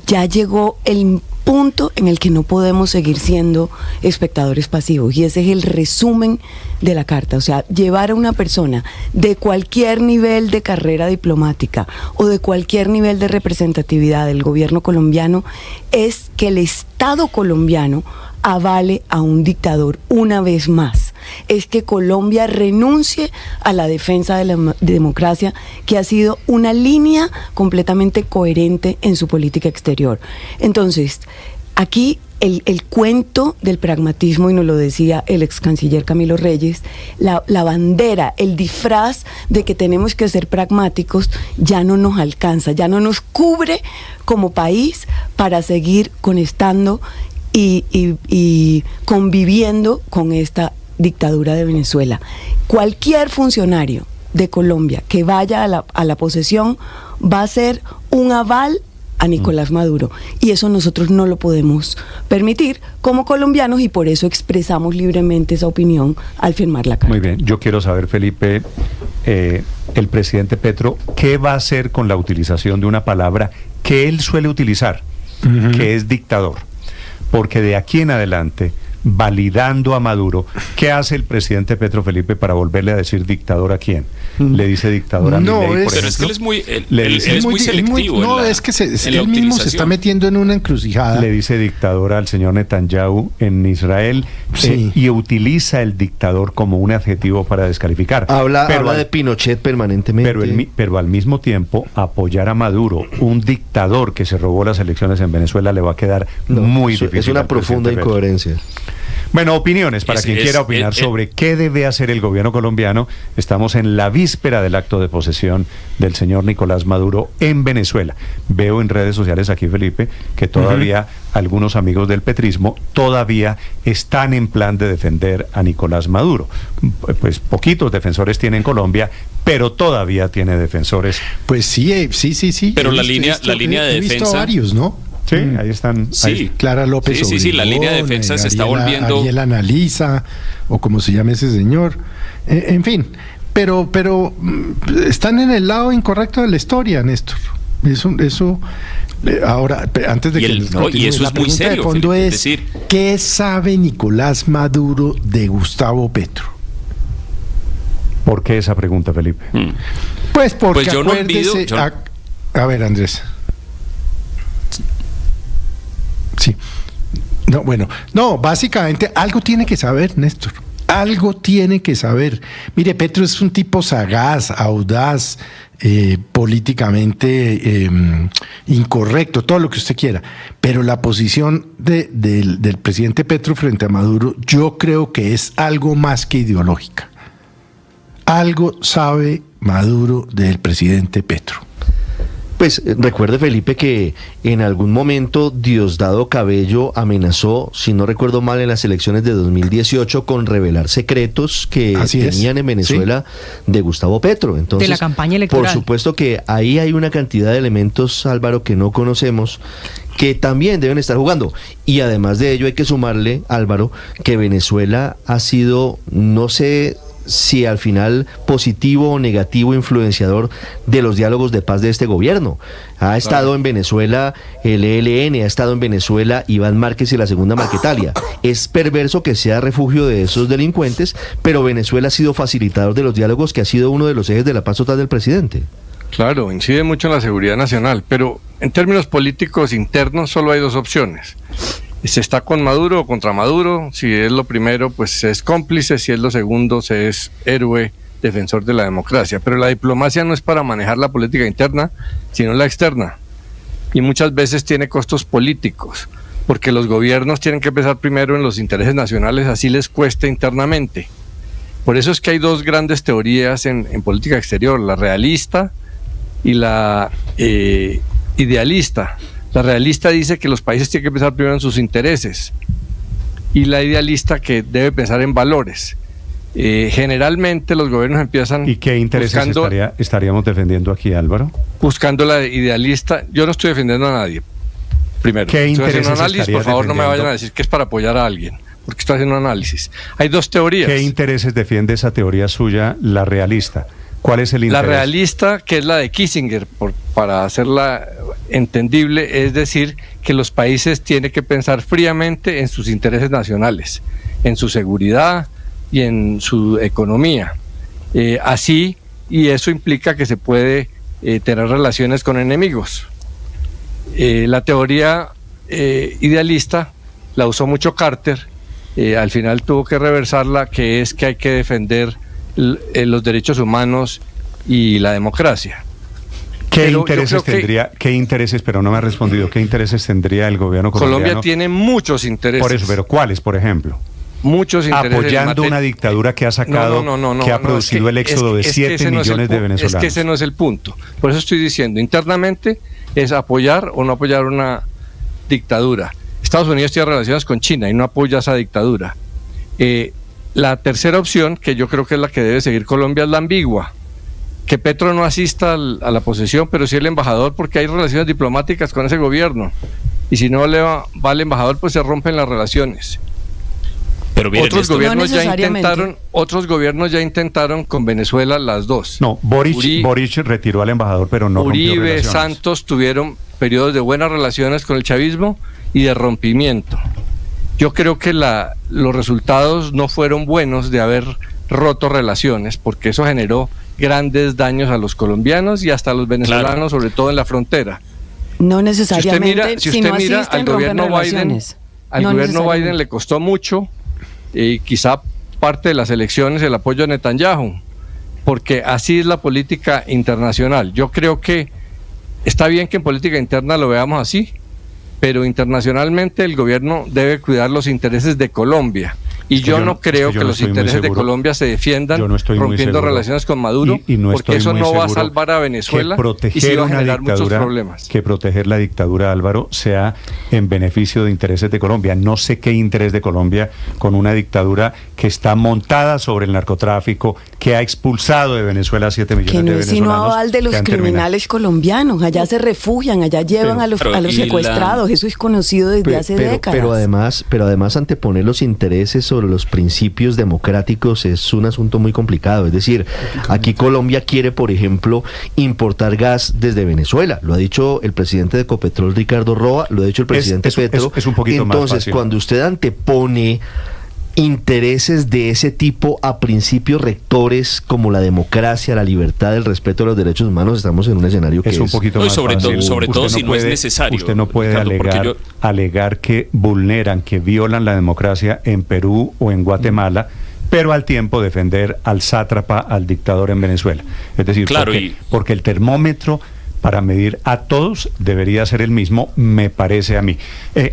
V: ya llegó el punto en el que no podemos seguir siendo espectadores pasivos, y ese es el resumen de la carta. O sea, llevar a una persona de cualquier nivel de carrera diplomática o de cualquier nivel de representatividad del gobierno colombiano es que el Estado colombiano avale a un dictador una vez más. Es que Colombia renuncie a la defensa de la democracia, que ha sido una línea completamente coherente en su política exterior. Entonces, aquí el cuento del pragmatismo, y nos lo decía el ex canciller Camilo Reyes, la bandera, el disfraz de que tenemos que ser pragmáticos ya no nos alcanza, ya no nos cubre como país para seguir conectando y conviviendo con esta dictadura de Venezuela. Cualquier funcionario de Colombia que vaya a la posesión va a ser un aval a Nicolás Maduro, y eso nosotros no lo podemos permitir como colombianos, y por eso expresamos libremente esa opinión al firmar la carta.
L: Muy bien, yo quiero saber, Felipe, el presidente Petro, ¿qué va a hacer con la utilización de una palabra que él suele utilizar, que es dictador? Porque de aquí en adelante, validando a Maduro, ¿qué hace el presidente Petro, Felipe, para volverle a decir dictador a quién? Le dice dictador a Milei,
B: pero es que él es muy selectivo.
S: Es que él mismo se está metiendo en una encrucijada.
L: Le dice dictador al señor Netanyahu en Israel, y utiliza el dictador como un adjetivo para descalificar.
R: Habla de Pinochet permanentemente.
L: Pero al mismo tiempo, apoyar a Maduro, un dictador que se robó las elecciones en Venezuela, le va a quedar muy difícil.
R: Es una profunda incoherencia.
L: Bueno, opiniones para quien quiera opinar sobre qué debe hacer el gobierno colombiano. Estamos en la víspera del acto de posesión del señor Nicolás Maduro en Venezuela. Veo en redes sociales aquí, Felipe, que todavía algunos amigos del petrismo todavía están en plan de defender a Nicolás Maduro. Pues poquitos defensores tiene en Colombia, pero todavía tiene defensores.
S: Pues sí.
B: Pero la línea de defensa.
S: He visto varios, ¿no?
L: Sí, ahí están.
B: Sí.
S: Clara López Obregón,
B: sí, la línea de defensa se está volviendo.
S: Ariel Analiza, o como se llame ese señor. En fin, pero están en el lado incorrecto de la historia, Néstor. Eso ahora, antes de
B: y eso
S: la
B: es muy serio,
S: de fondo
B: Felipe,
S: es
B: decir,
S: ¿qué sabe Nicolás Maduro de Gustavo Petro?
L: ¿Por qué esa pregunta, Felipe?
S: Pues porque
B: yo no olvido.
S: A ver, Andrés. Sí. No, básicamente algo tiene que saber, Néstor. Algo tiene que saber. Mire, Petro es un tipo sagaz, audaz, políticamente incorrecto, todo lo que usted quiera. Pero la posición del presidente Petro frente a Maduro, yo creo que es algo más que ideológica. Algo sabe Maduro del presidente Petro.
R: Pues recuerde, Felipe, que en algún momento Diosdado Cabello amenazó, si no recuerdo mal, en las elecciones de 2018 con revelar secretos que tenían en Venezuela de Gustavo Petro. Entonces,
Q: de la campaña electoral.
R: Por supuesto que ahí hay una cantidad de elementos, Álvaro, que no conocemos, que también deben estar jugando. Y además de ello hay que sumarle, Álvaro, que Venezuela ha sido, no sé si al final positivo o negativo influenciador de los diálogos de paz de este gobierno. Ha estado en Venezuela el ELN, ha estado en Venezuela Iván Márquez y la Segunda Marquetalia. Es perverso que sea refugio de esos delincuentes, pero Venezuela ha sido facilitador de los diálogos, que ha sido uno de los ejes de la paz total del presidente.
C: Claro, incide mucho en la seguridad nacional, pero en términos políticos internos solo hay dos opciones. Se está con Maduro o contra Maduro. Si es lo primero, pues se es cómplice; si es lo segundo, se es héroe, defensor de la democracia. Pero la diplomacia no es para manejar la política interna, sino la externa, y muchas veces tiene costos políticos. porque los gobiernos tienen que pensar primero en los intereses nacionales, así les cueste internamente. Por eso es que hay dos grandes teorías en política exterior, la realista y la idealista. La realista dice que los países tienen que pensar primero en sus intereses, y la idealista que debe pensar en valores. Generalmente los gobiernos empiezan...
L: ¿Y qué intereses estaríamos defendiendo aquí, Álvaro?
C: Buscando la idealista. Yo no estoy defendiendo a nadie. Primero,
L: ¿qué intereses
C: haciendo un análisis, por favor no me vayan a decir que es para apoyar a alguien, porque estoy haciendo un análisis. Hay dos teorías.
L: ¿Qué intereses defiende esa teoría suya, la realista? ¿Cuál es el interés?
C: La realista, que es la de Kissinger, para hacerla entendible, es decir, que los países tienen que pensar fríamente en sus intereses nacionales, en su seguridad y en su economía. Así, y eso implica que se puede tener relaciones con enemigos. La teoría idealista la usó mucho Carter, al final tuvo que reversarla, que es que hay que defender los derechos humanos y la democracia.
L: ¿Qué intereses, pero no me ha respondido, qué intereses tendría el gobierno colombiano?
C: Colombia tiene muchos intereses.
L: Por eso, pero ¿cuáles, por ejemplo?
C: Muchos intereses.
L: Apoyando una dictadura que ha sacado, que ha producido el éxodo de 7 millones de venezolanos.
C: Es que ese no es el punto. Por eso estoy diciendo, internamente es apoyar o no apoyar una dictadura. Estados Unidos tiene relaciones con China y no apoya esa dictadura. La tercera opción, que yo creo que es la que debe seguir Colombia, es la ambigua. Que Petro no asista a la posesión, pero sí el embajador, porque hay relaciones diplomáticas con ese gobierno. Y si no le va al embajador, pues se rompen las relaciones.
B: Pero miren,
C: otros gobiernos ya intentaron con Venezuela las dos.
L: No, Boric retiró al embajador, pero no rompió
C: Uribe,
L: relaciones.
C: Santos tuvieron periodos de buenas relaciones con el chavismo y de rompimiento. Yo creo que los resultados no fueron buenos de haber roto relaciones, porque eso generó grandes daños a los colombianos y hasta a los venezolanos, claro, sobre todo en la frontera.
V: No necesariamente,
C: si usted mira al gobierno Biden, Biden le costó mucho, quizá parte de las elecciones, el apoyo a Netanyahu, porque así es la política internacional. Yo creo que está bien que en política interna lo veamos así, pero internacionalmente el gobierno debe cuidar los intereses de Colombia. Y yo no creo que los intereses de Colombia se defiendan rompiendo relaciones con Maduro, porque eso no va a salvar a Venezuela y sí va a generar muchos problemas.
L: Que proteger la dictadura, Álvaro, sea en beneficio de intereses de Colombia. No sé qué interés de Colombia con una dictadura que está montada sobre el narcotráfico, que ha expulsado de Venezuela a 7 millones de venezolanos.
V: Que no es sino aval de los criminales colombianos. Allá se refugian, allá llevan a los secuestrados. Eso es conocido desde hace décadas.
R: Pero además anteponer los intereses sobre los principios democráticos es un asunto muy complicado. Es decir, aquí Colombia quiere, por ejemplo, importar gas desde Venezuela. Lo ha dicho el presidente de Ecopetrol, Ricardo Roa, lo ha dicho el presidente Petro.
L: Es un poquito más fácil.
R: Cuando usted antepone intereses de ese tipo a principios rectores como la democracia, la libertad, el respeto a los derechos humanos, estamos en un escenario que es
L: un poquito más fácil.
B: Sobre todo si no es necesario.
L: Usted no puede alegar que vulneran, que violan la democracia en Perú o en Guatemala, pero al tiempo defender al sátrapa, al dictador en Venezuela. Es decir, porque el termómetro para medir a todos debería ser el mismo, me parece a mí.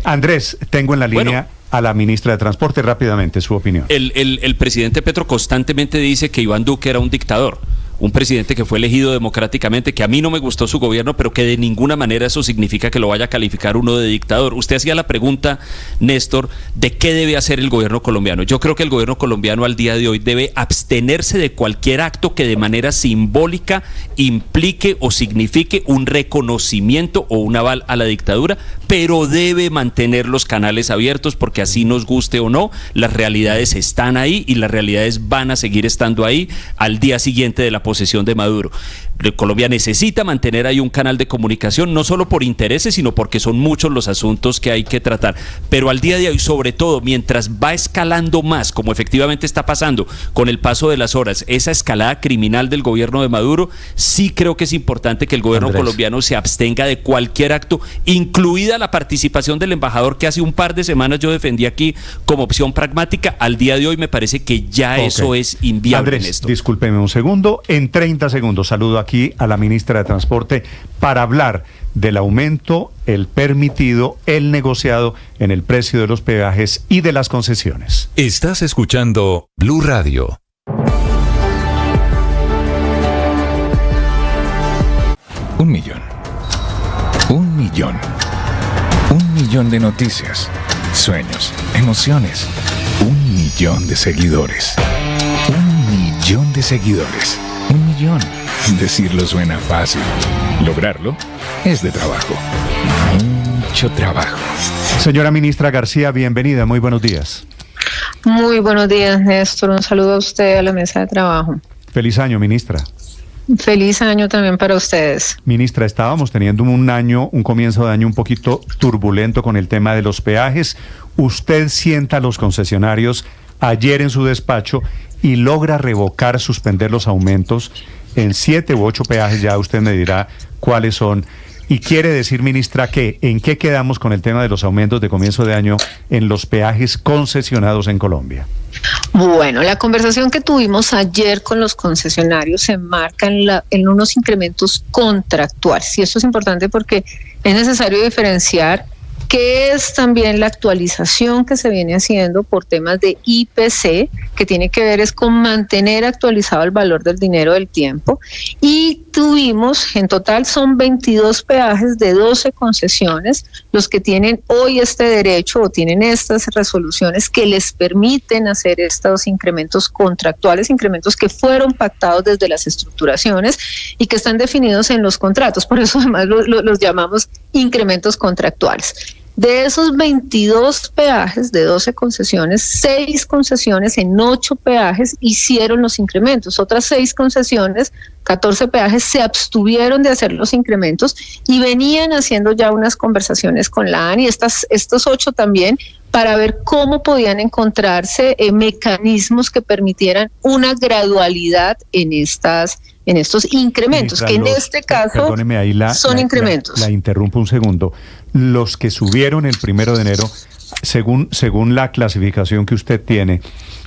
L: Andrés, tengo en la línea a la ministra de Transporte. Rápidamente, su opinión.
B: El presidente Petro constantemente dice que Iván Duque era un dictador, un presidente que fue elegido democráticamente, que a mí no me gustó su gobierno, pero que de ninguna manera eso significa que lo vaya a calificar uno de dictador. Usted hacía la pregunta, Néstor, de qué debe hacer el gobierno colombiano. Yo creo que el gobierno colombiano al día de hoy debe abstenerse de cualquier acto que de manera simbólica implique o signifique un reconocimiento o un aval a la dictadura, pero debe mantener los canales abiertos, porque así nos guste o no, las realidades están ahí y las realidades van a seguir estando ahí al día siguiente de la posesión de Maduro. Colombia necesita mantener ahí un canal de comunicación, no solo por intereses, sino porque son muchos los asuntos que hay que tratar. Pero al día de hoy, sobre todo, mientras va escalando más, como efectivamente está pasando con el paso de las horas, esa escalada criminal del gobierno de Maduro, sí creo que es importante que el gobierno colombiano se abstenga de cualquier acto, incluida la participación del embajador que hace un par de semanas yo defendí aquí como opción pragmática, al día de hoy me parece que ya eso es inviable.
L: Andrés, discúlpeme un segundo. En 30 segundos saludo aquí a la ministra de Transporte para hablar del aumento, el permitido, el negociado en el precio de los peajes y de las concesiones.
G: Estás escuchando Blue Radio. Un millón. Un millón. Un millón de noticias, sueños, emociones. Un millón de seguidores. Un millón de seguidores. Un millón. Decirlo suena fácil. Lograrlo es de trabajo. Mucho trabajo.
L: Señora ministra García, bienvenida. Muy buenos días.
D: Muy buenos días, Néstor. Un saludo a usted, a la mesa de trabajo.
L: Feliz año, ministra.
D: Feliz año también para ustedes.
L: Ministra, estábamos teniendo un comienzo de año un poquito turbulento con el tema de los peajes. Usted sienta a los concesionarios ayer en su despacho y logra revocar, suspender los aumentos en 7 u 8 peajes, ya usted me dirá cuáles son. Y quiere decir, ministra, que ¿en qué quedamos con el tema de los aumentos de comienzo de año en los peajes concesionados en Colombia?
D: Bueno, la conversación que tuvimos ayer con los concesionarios se enmarca en unos incrementos contractuales. Y esto es importante porque es necesario diferenciar qué es también la actualización que se viene haciendo por temas de IPC, que tiene que ver es con mantener actualizado el valor del dinero del tiempo. Y tuvimos, en total son 22 peajes de 12 concesiones, los que tienen hoy este derecho o tienen estas resoluciones que les permiten hacer estos incrementos contractuales, incrementos que fueron pactados desde las estructuraciones y que están definidos en los contratos. Por eso además los llamamos incrementos contractuales. De esos 22 peajes de 12 concesiones, 6 concesiones en 8 peajes hicieron los incrementos. Otras 6 concesiones, 14 peajes, se abstuvieron de hacer los incrementos y venían haciendo ya unas conversaciones con la ANI, estos 8 también, para ver cómo podían encontrarse mecanismos que permitieran una gradualidad en estos incrementos, ministra, que en este caso son incrementos.
L: La interrumpo un segundo. Los que subieron el 1 de enero, según la clasificación que usted tiene,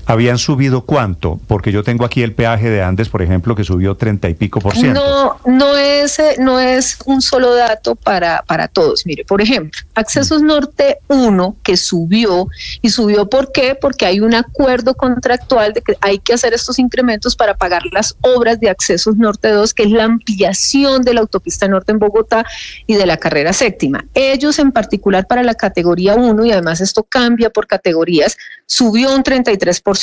L: ¿habían subido cuánto? Porque yo tengo aquí el peaje de Andes, por ejemplo, que subió 30 y pico %.
D: No es un solo dato para todos. Mire, por ejemplo, Accesos Norte 1, que subió, ¿y subió por qué? Porque hay un acuerdo contractual de que hay que hacer estos incrementos para pagar las obras de Accesos Norte 2, que es la ampliación de la autopista norte en Bogotá y de la carrera séptima. Ellos en particular para la categoría 1, y además esto cambia por categorías, subió un 33%.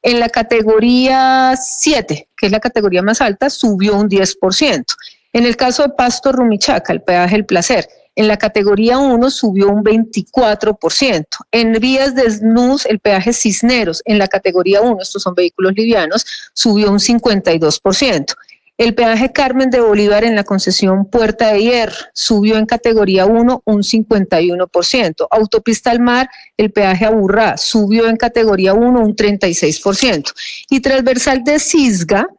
D: En la categoría 7, que es la categoría más alta, subió un 10%. En el caso de Pasto Rumichaca, el peaje El Placer, en la categoría 1 subió un 24%. En vías de SNUS, el peaje Cisneros, en la categoría 1, estos son vehículos livianos, subió un 52%. El peaje Carmen de Bolívar en la concesión Puerta de Hierro subió en categoría 1 un 51%. Autopista al Mar, el peaje Aburrá subió en categoría 1 un 36%. Y transversal de Cisga,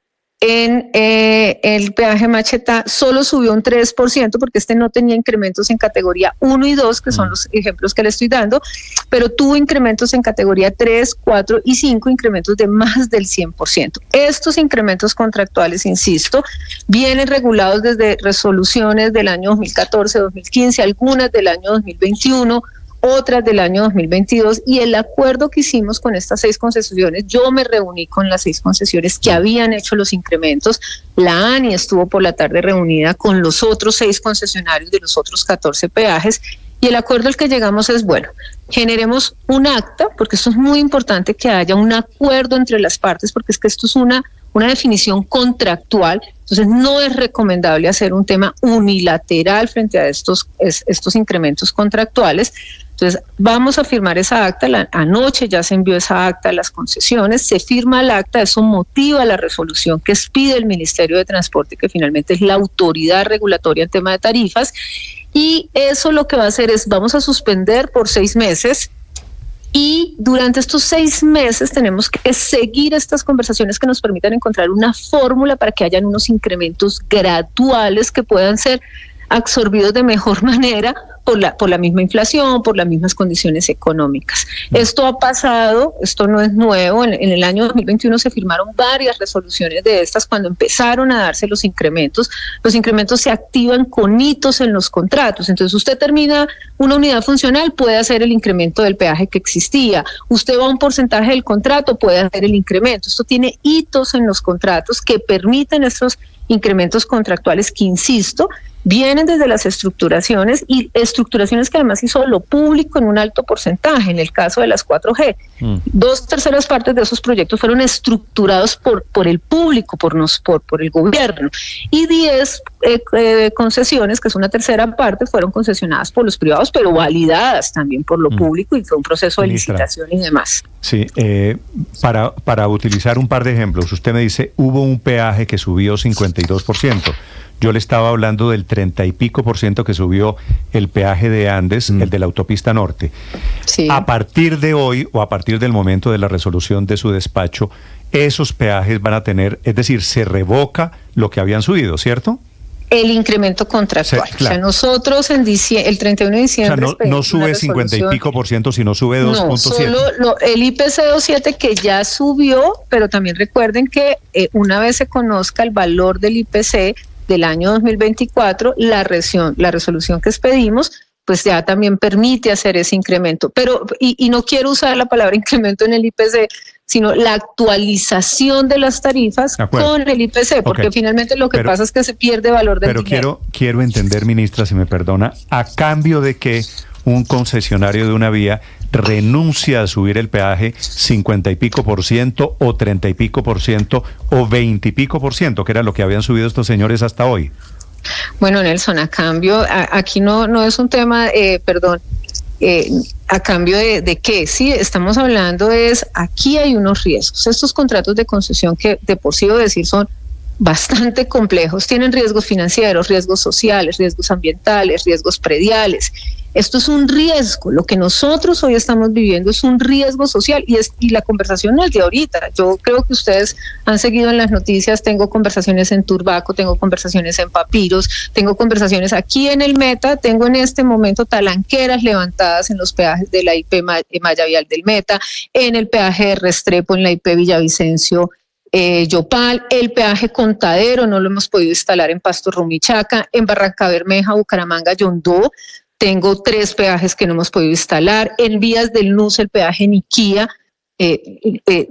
D: en el peaje Machetá solo subió un 3% porque este no tenía incrementos en categoría 1 y 2, que son los ejemplos que le estoy dando, pero tuvo incrementos en categoría 3, 4 y 5, incrementos de más del 100%. Estos incrementos contractuales, insisto, vienen regulados desde resoluciones del año 2014, 2015, algunas del año 2021, otras del año 2022, y el acuerdo que hicimos con estas 6 concesiones, yo me reuní con las 6 concesiones que habían hecho los incrementos, la ANI estuvo por la tarde reunida con los otros 6 concesionarios de los otros 14 peajes, y el acuerdo al que llegamos es, bueno, generemos un acta, porque esto es muy importante que haya un acuerdo entre las partes, porque es que esto es una definición contractual, entonces no es recomendable hacer un tema unilateral frente a estos incrementos contractuales. Entonces vamos a firmar esa acta, anoche ya se envió esa acta a las concesiones, se firma el acta, eso motiva la resolución que expide el Ministerio de Transporte, que finalmente es la autoridad regulatoria en tema de tarifas, y eso lo que va a hacer es, vamos a suspender por 6 meses, y durante estos 6 meses tenemos que seguir estas conversaciones que nos permitan encontrar una fórmula para que hayan unos incrementos graduales que puedan ser absorbidos de mejor manera por la misma inflación, por las mismas condiciones económicas. Esto ha pasado, esto no es nuevo, en el año 2021 se firmaron varias resoluciones de estas cuando empezaron a darse los incrementos se activan con hitos en los contratos, entonces usted termina una unidad funcional, puede hacer el incremento del peaje que existía, usted va a un porcentaje del contrato, puede hacer el incremento, esto tiene hitos en los contratos que permiten estos incrementos contractuales que, insisto, vienen desde las estructuraciones y estructuraciones que además hizo lo público en un alto porcentaje, en el caso de las 4G. 2/3 partes de esos proyectos fueron estructurados por el público, por el gobierno, y 10 concesiones, que es una tercera parte, fueron concesionadas por los privados, pero validadas también por lo público, y fue un proceso de licitación y demás.
L: Sí, para utilizar un par de ejemplos, usted me dice, hubo un peaje que subió 52%. Yo le estaba hablando del 30 y pico % que subió el peaje de Andes, el de la autopista norte.
D: Sí.
L: A partir de hoy, o a partir del momento de la resolución de su despacho, esos peajes van a tener, es decir, se revoca lo que habían subido, ¿cierto?
D: El incremento contractual.
L: Sí, claro.
D: O sea, nosotros el 31 de diciembre...
L: O sea, no sube 50 y pico %, sino sube 2.7.
D: No, solo el IPC 2.7 que ya subió, pero también recuerden que una vez se conozca el valor del IPC del año 2024, la resolución que expedimos, pues ya también permite hacer ese incremento. Pero, y no quiero usar la palabra incremento en el IPC, sino la actualización de las tarifas con el IPC, porque finalmente lo que pasa es que se pierde valor del dinero.
L: Pero quiero entender, ministra, si me perdona, a cambio de que un concesionario de una vía renuncia a subir el peaje 50 y pico % o 30 y pico % o 20 y pico %, que era lo que habían subido estos señores hasta hoy.
D: Bueno, Nelson, a cambio, aquí no es un tema, a cambio de qué, sí, estamos hablando aquí hay unos riesgos. Estos contratos de concesión que de por sí, debo decir, son bastante complejos, tienen riesgos financieros, riesgos sociales, riesgos ambientales, riesgos prediales. Esto es un riesgo, lo que nosotros hoy estamos viviendo es un riesgo social y la conversación no es de ahorita. Yo creo que ustedes han seguido en las noticias, tengo conversaciones en Turbaco, tengo conversaciones en Papiros, tengo conversaciones aquí en el Meta, tengo en este momento talanqueras levantadas en los peajes de la IP Malla Vial del Meta, en el peaje de Restrepo, en la IP Villavicencio, Yopal, el peaje Contadero no lo hemos podido instalar en Pasto Rumichaca, en Barranca Bermeja, Bucaramanga, Yondó. Tengo 3 peajes que no hemos podido instalar. En vías del NUS, el peaje en Iquía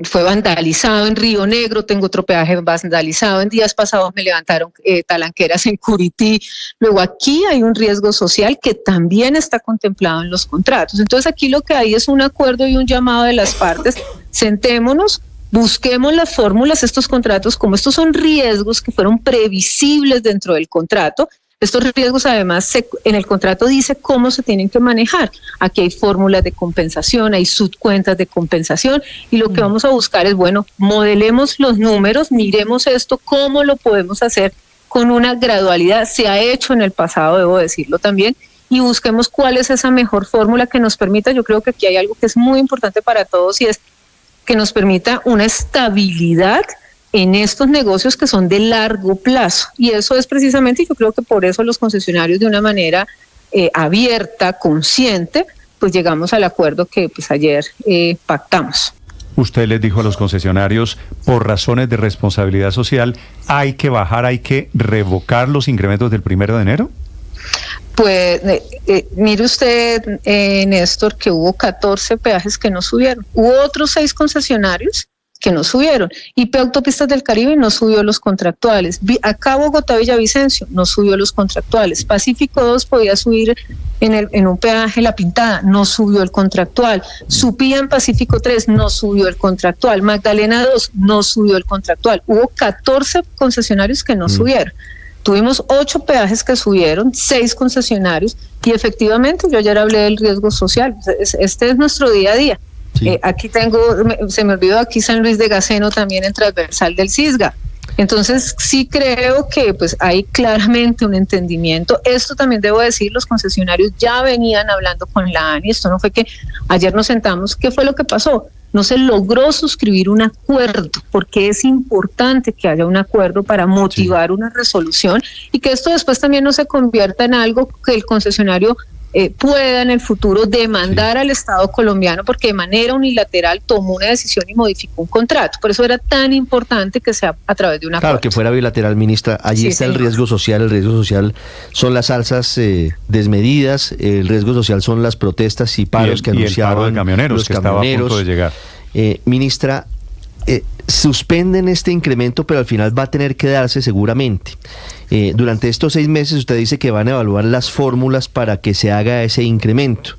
D: fue vandalizado. En Río Negro tengo otro peaje vandalizado. En días pasados me levantaron talanqueras en Curití. Luego aquí hay un riesgo social que también está contemplado en los contratos. Entonces aquí lo que hay es un acuerdo y un llamado de las partes. Sentémonos, busquemos las fórmulas. Estos contratos, como estos son riesgos que fueron previsibles dentro del contrato, estos riesgos además en el contrato dice cómo se tienen que manejar. Aquí hay fórmulas de compensación, hay subcuentas de compensación y lo que vamos a buscar es, bueno, modelemos los números, miremos esto, cómo lo podemos hacer con una gradualidad. Se ha hecho en el pasado, debo decirlo también, y busquemos cuál es esa mejor fórmula que nos permita. Yo creo que aquí hay algo que es muy importante para todos y es que nos permita una estabilidad en estos negocios que son de largo plazo, y eso es precisamente, y yo creo que por eso los concesionarios de una manera abierta, consciente, pues llegamos al acuerdo que pues ayer pactamos.
L: Usted les dijo a los concesionarios, por razones de responsabilidad social, hay que bajar, hay que revocar los incrementos del 1 de enero.
D: Pues mire usted, Néstor, que hubo 14 peajes que no subieron, hubo otros 6 concesionarios que no subieron. IP Autopistas del Caribe no subió los contractuales. Acá Bogotá Villavicencio no subió los contractuales. Pacífico 2 podía subir en un peaje La Pintada, no subió el contractual. Supía en Pacífico 3 no subió el contractual. Magdalena 2 no subió el contractual. Hubo 14 concesionarios que no subieron. Tuvimos 8 peajes que subieron, 6 concesionarios, y efectivamente yo ayer hablé del riesgo social. Este es nuestro día a día. Sí. Aquí se me olvidó aquí San Luis de Gaceno también en transversal del Cisga. Entonces sí creo que pues hay claramente un entendimiento. Esto también debo decir, los concesionarios ya venían hablando con la ANI. Esto no fue que ayer nos sentamos. ¿Qué fue lo que pasó? no se logró suscribir un acuerdo, porque es importante que haya un acuerdo para motivar una resolución y que esto después también no se convierta en algo que el concesionario pueda en el futuro demandar al Estado colombiano porque de manera unilateral tomó una decisión y modificó un contrato. Por eso era tan importante que sea a través de un acuerdo.
R: Claro, que fuera bilateral, ministra. Allí está el riesgo social. El riesgo social son las alzas desmedidas, el riesgo social son las protestas y paros que anunciaron
L: el paro de camioneros,
R: los
L: que estaba a punto de llegar.
R: Ministra, suspenden este incremento, pero al final va a tener que darse seguramente. Durante estos 6 meses usted dice que van a evaluar las fórmulas para que se haga ese incremento.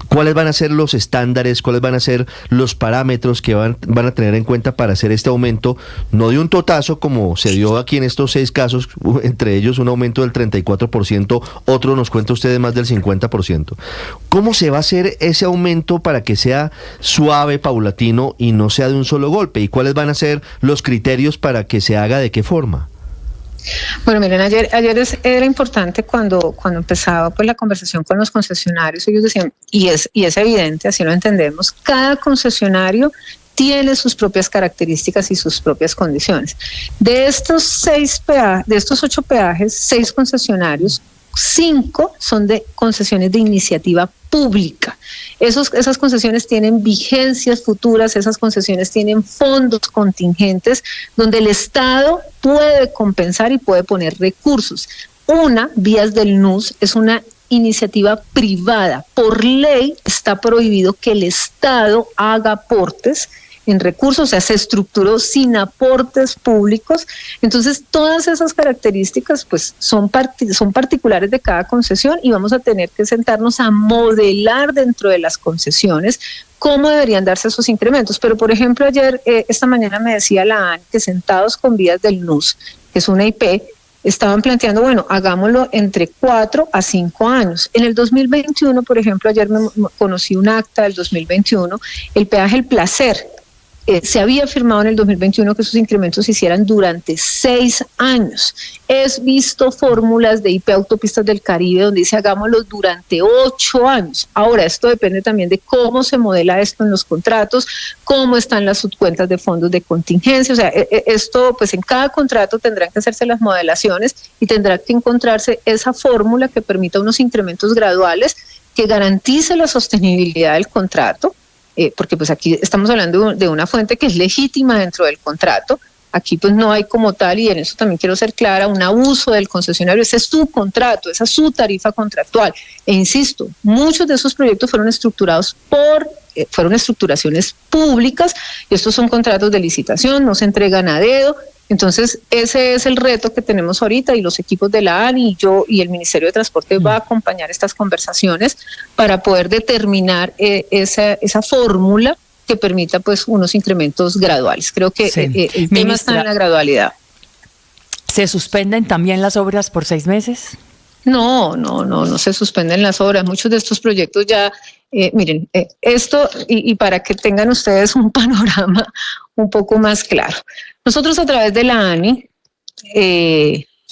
R: ¿Cuáles van a ser los estándares? ¿Cuáles van a ser los parámetros que van a tener en cuenta para hacer este aumento? No de un totazo como se dio aquí en estos 6 casos, entre ellos un aumento del 34%, otro nos cuenta usted de más del 50%. ¿Cómo se va a hacer ese aumento para que sea suave, paulatino y no sea de un solo golpe? ¿Y cuáles van a ser los criterios para que se haga de qué forma?
D: Bueno, miren, ayer era importante cuando empezaba pues la conversación con los concesionarios. Ellos decían, y es evidente, así lo entendemos, cada concesionario tiene sus propias características y sus propias condiciones. De estos 8 peajes, 6 concesionarios, 5 son de concesiones de iniciativa pública. Esas concesiones tienen vigencias futuras, esas concesiones tienen fondos contingentes donde el Estado puede compensar y puede poner recursos. Vías del NUS, es una iniciativa privada. Por ley está prohibido que el Estado haga aportes en recursos, o sea, se estructuró sin aportes públicos. Entonces, todas esas características pues son particulares de cada concesión y vamos a tener que sentarnos a modelar dentro de las concesiones cómo deberían darse esos incrementos. Pero, por ejemplo, esta mañana me decía la ANI que sentados con vías del NUS, que es una IP, estaban planteando, bueno, hagámoslo entre 4 a 5 años. En el 2021, por ejemplo, ayer me conocí un acta del 2021, el peaje El Placer, se había firmado en el 2021 que esos incrementos se hicieran durante 6 años. Es visto fórmulas de IP Autopistas del Caribe donde dice hagámoslo durante 8 años. Ahora, esto depende también de cómo se modela esto en los contratos, cómo están las subcuentas de fondos de contingencia. O sea, esto pues en cada contrato tendrán que hacerse las modelaciones y tendrá que encontrarse esa fórmula que permita unos incrementos graduales que garantice la sostenibilidad del contrato. Porque pues aquí estamos hablando de una fuente que es legítima dentro del contrato. Aquí pues no hay como tal, y en eso también quiero ser clara, un abuso del concesionario. Ese es su contrato, esa es su tarifa contractual. E insisto, muchos de esos proyectos fueron estructurados fueron estructuraciones públicas, y estos son contratos de licitación, no se entregan a dedo. Entonces, ese es el reto que tenemos ahorita, y los equipos de la ANI y yo y el Ministerio de Transporte va a acompañar estas conversaciones para poder determinar esa fórmula que permita pues unos incrementos graduales. Creo que el tema está en la gradualidad.
A: ¿Se suspenden también las obras por 6 meses?
D: No se suspenden las obras. Muchos de estos proyectos ya, miren, esto, y para que tengan ustedes un panorama un poco más claro. Nosotros a través de la ANI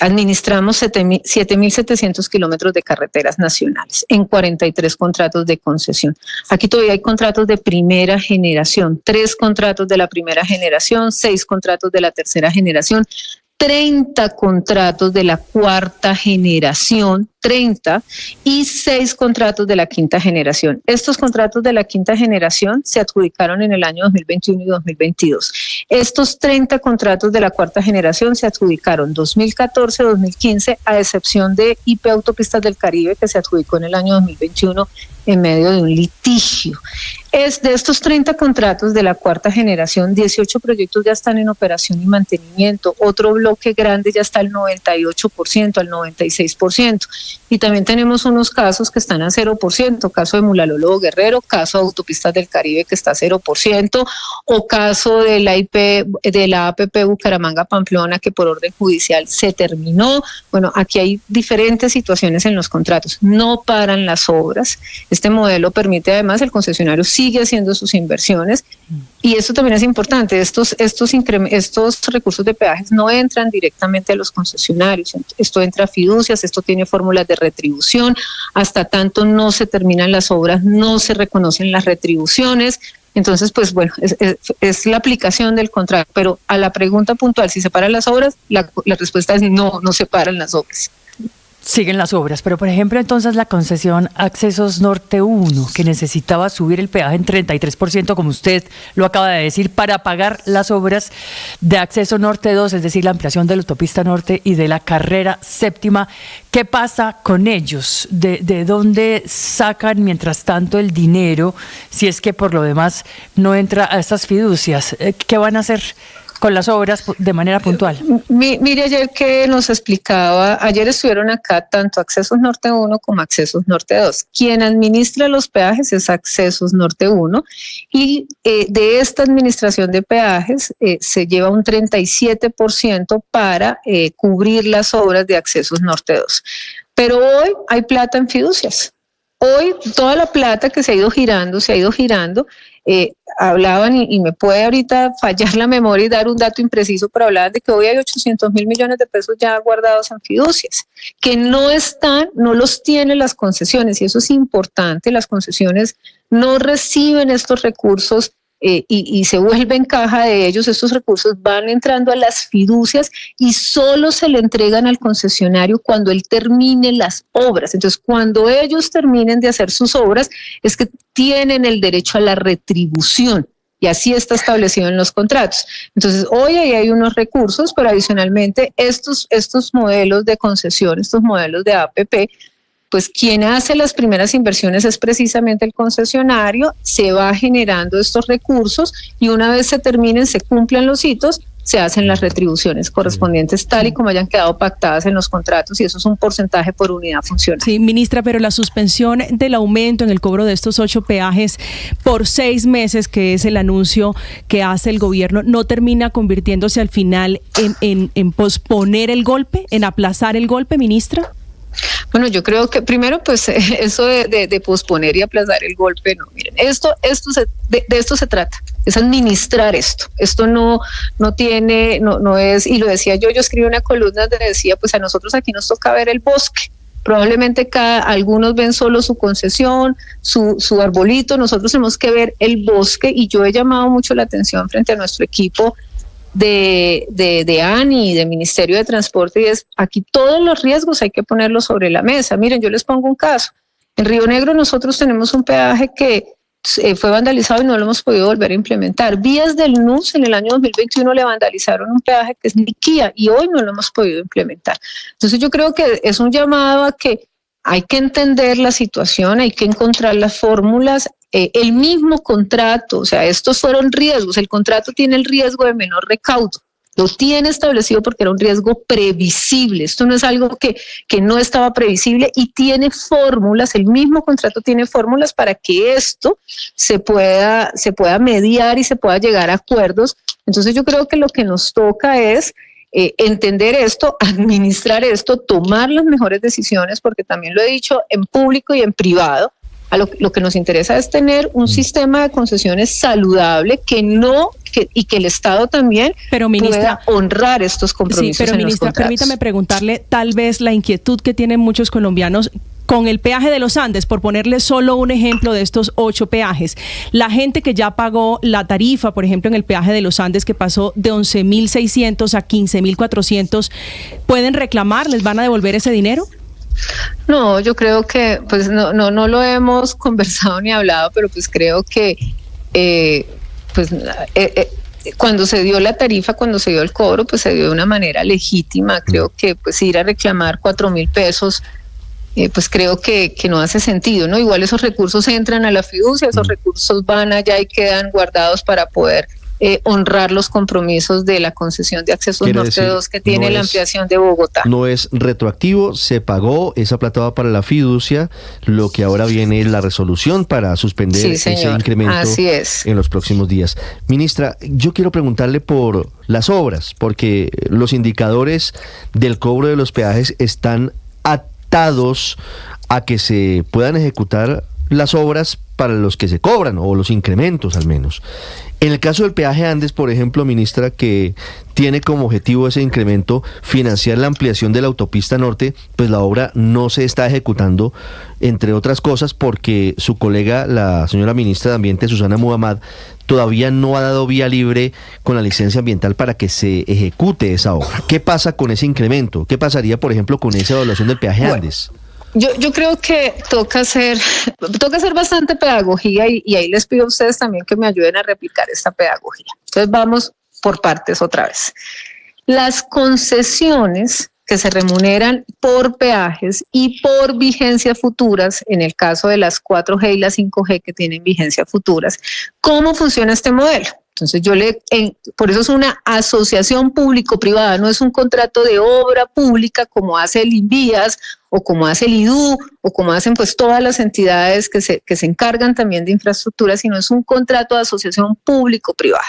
D: administramos 7.700 kilómetros de carreteras nacionales en 43 contratos de concesión. Aquí todavía hay contratos de primera generación, 3 contratos de la primera generación, 6 contratos de la tercera generación, 30 contratos de la cuarta generación, 30, y 6 contratos de la quinta generación. Estos contratos de la quinta generación se adjudicaron en el año 2021 y 2022. Estos 30 contratos de la cuarta generación se adjudicaron 2014, 2015, a excepción de IP Autopistas del Caribe, que se adjudicó en el año 2021 en medio de un litigio. De estos 30 contratos de la cuarta generación, 18 proyectos ya están en operación y mantenimiento, otro bloque grande ya está al 98%, al 96%, y también tenemos unos casos que están a 0%, caso de Mulalolo Guerrero, caso de Autopistas del Caribe que está a 0%, o caso de la IP, de la APP Bucaramanga Pamplona, que por orden judicial se terminó. Bueno, aquí hay diferentes situaciones en los contratos, no paran las obras. Este modelo permite además, el concesionario sigue haciendo sus inversiones, y esto también es importante. Estos recursos de peajes no entran directamente a los concesionarios, esto entra a fiducias, esto tiene fórmulas de retribución, hasta tanto no se terminan las obras, no se reconocen las retribuciones. Entonces, pues bueno, es la aplicación del contrato, pero a la pregunta puntual, si separan las obras, la respuesta es no separan las obras.
A: Siguen las obras, pero por ejemplo entonces la concesión Accesos Norte 1, que necesitaba subir el peaje en 33%, como usted lo acaba de decir, para pagar las obras de Acceso Norte 2, es decir, la ampliación de la autopista norte y de la carrera séptima, ¿qué pasa con ellos? ¿De dónde sacan mientras tanto el dinero, si es que por lo demás no entra a estas fiducias? ¿Qué van a hacer con las obras de manera puntual?
D: Mire, ayer que nos explicaba, ayer estuvieron acá tanto Accesos Norte 1 como Accesos Norte 2. Quien administra los peajes es Accesos Norte 1 y de esta administración de peajes se lleva un 37% para cubrir las obras de Accesos Norte 2. Pero hoy hay plata en fiducias. Hoy toda la plata que se ha ido girando, hablaban y me puede ahorita fallar la memoria y dar un dato impreciso, pero hablaban de que hoy hay 800.000 millones de pesos ya guardados en fiducias, que no los tienen las concesiones, y eso es importante. Las concesiones no reciben estos recursos y se vuelven caja de ellos. Estos recursos van entrando a las fiducias y solo se le entregan al concesionario cuando él termine las obras. Entonces, cuando ellos terminen de hacer sus obras, es que tienen el derecho a la retribución. Y así está establecido en los contratos. Entonces, hoy ahí hay unos recursos, pero adicionalmente estos modelos de concesión, estos modelos de APP, pues quien hace las primeras inversiones es precisamente el concesionario. Se va generando estos recursos y una vez se terminen, se cumplen los hitos, se hacen las retribuciones correspondientes tal y como hayan quedado pactadas en los contratos, y eso es un porcentaje por unidad funcional.
E: Sí, ministra, pero la suspensión del aumento en el cobro de estos 8 peajes por 6 meses, que es el anuncio que hace el gobierno, ¿no termina convirtiéndose al final en posponer el golpe, en aplazar el golpe, ministra?
D: Bueno, yo creo que primero, pues eso de posponer y aplazar el golpe, no, miren, de esto se trata, es administrar esto. Esto no es, y lo decía yo escribí una columna donde decía, pues a nosotros aquí nos toca ver el bosque. Probablemente algunos ven solo su concesión, su arbolito, nosotros tenemos que ver el bosque, y yo he llamado mucho la atención frente a nuestro equipo de ANI y del Ministerio de Transporte, y es aquí todos los riesgos hay que ponerlos sobre la mesa. Miren, yo les pongo un caso. En Río Negro nosotros tenemos un peaje que fue vandalizado y no lo hemos podido volver a implementar. Vías del NUS en el año 2021 le vandalizaron un peaje que es Niquía y hoy no lo hemos podido implementar. Entonces yo creo que es un llamado a que hay que entender la situación, hay que encontrar las fórmulas. El mismo contrato, o sea, estos fueron riesgos. El contrato tiene el riesgo de menor recaudo, lo tiene establecido porque era un riesgo previsible. Esto no es algo que no estaba previsible, y tiene fórmulas. El mismo contrato tiene fórmulas para que esto se pueda mediar y se pueda llegar a acuerdos. Entonces yo creo que lo que nos toca es entender esto, administrar esto, tomar las mejores decisiones, porque también lo he dicho en público y en privado. Lo que nos interesa es tener un sistema de concesiones saludable y que el Estado también pueda honrar estos compromisos.
E: Sí, pero ministra, permítame preguntarle tal vez la inquietud que tienen muchos colombianos con el peaje de los Andes, por ponerle solo un ejemplo de estos 8 peajes. La gente que ya pagó la tarifa, por ejemplo, en el peaje de los Andes, que pasó de 11.600 a 15.400, ¿pueden reclamar? ¿Les van a devolver ese dinero?
D: No, yo creo que pues no lo hemos conversado ni hablado, pero pues creo que cuando se dio la tarifa, cuando se dio el cobro, pues se dio de una manera legítima. Creo que pues ir a reclamar 4.000 pesos, pues creo que no hace sentido, ¿no? Igual esos recursos entran a la fiducia, esos recursos van allá y quedan guardados para poder honrar los compromisos de la concesión de Accesos Norte 2 que tiene la ampliación de Bogotá.
R: No es retroactivo, se pagó, esa plata va para la fiducia, lo que ahora viene es la resolución para suspender ese incremento en los próximos días. Ministra, yo quiero preguntarle por las obras, porque los indicadores del cobro de los peajes están atados a que se puedan ejecutar las obras para los que se cobran, o los incrementos al menos. En el caso del peaje Andes, por ejemplo, ministra, que tiene como objetivo ese incremento financiar la ampliación de la autopista norte, pues la obra no se está ejecutando, entre otras cosas, porque su colega, la señora ministra de Ambiente, Susana Muhammad, todavía no ha dado vía libre con la licencia ambiental para que se ejecute esa obra. ¿Qué pasa con ese incremento? ¿Qué pasaría, por ejemplo, con esa evaluación del peaje Andes?
D: Yo creo que toca hacer bastante pedagogía y ahí les pido a ustedes también que me ayuden a replicar esta pedagogía. Entonces vamos por partes otra vez. Las concesiones que se remuneran por peajes y por vigencias futuras, en el caso de las 4G y las 5G que tienen vigencias futuras, ¿cómo funciona este modelo? Entonces por eso es una asociación público-privada, no es un contrato de obra pública como hace el INVIAS o como hace el IDU o como hacen pues todas las entidades que se encargan también de infraestructura, sino es un contrato de asociación público-privada,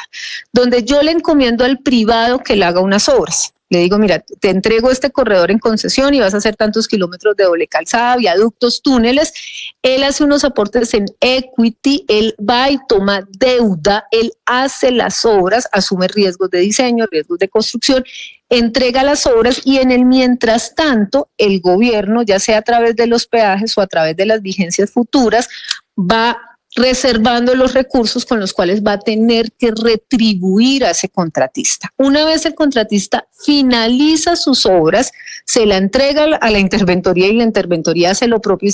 D: donde yo le encomiendo al privado que le haga unas obras. Le digo, mira, te entrego este corredor en concesión y vas a hacer tantos kilómetros de doble calzada, viaductos, túneles. Él hace unos aportes en equity, él va y toma deuda, él hace las obras, asume riesgos de diseño, riesgos de construcción, entrega las obras y en el mientras tanto el gobierno, ya sea a través de los peajes o a través de las vigencias futuras, va reservando los recursos con los cuales va a tener que retribuir a ese contratista. Una vez el contratista finaliza sus obras, se la entrega a la interventoría y la interventoría hace lo propio y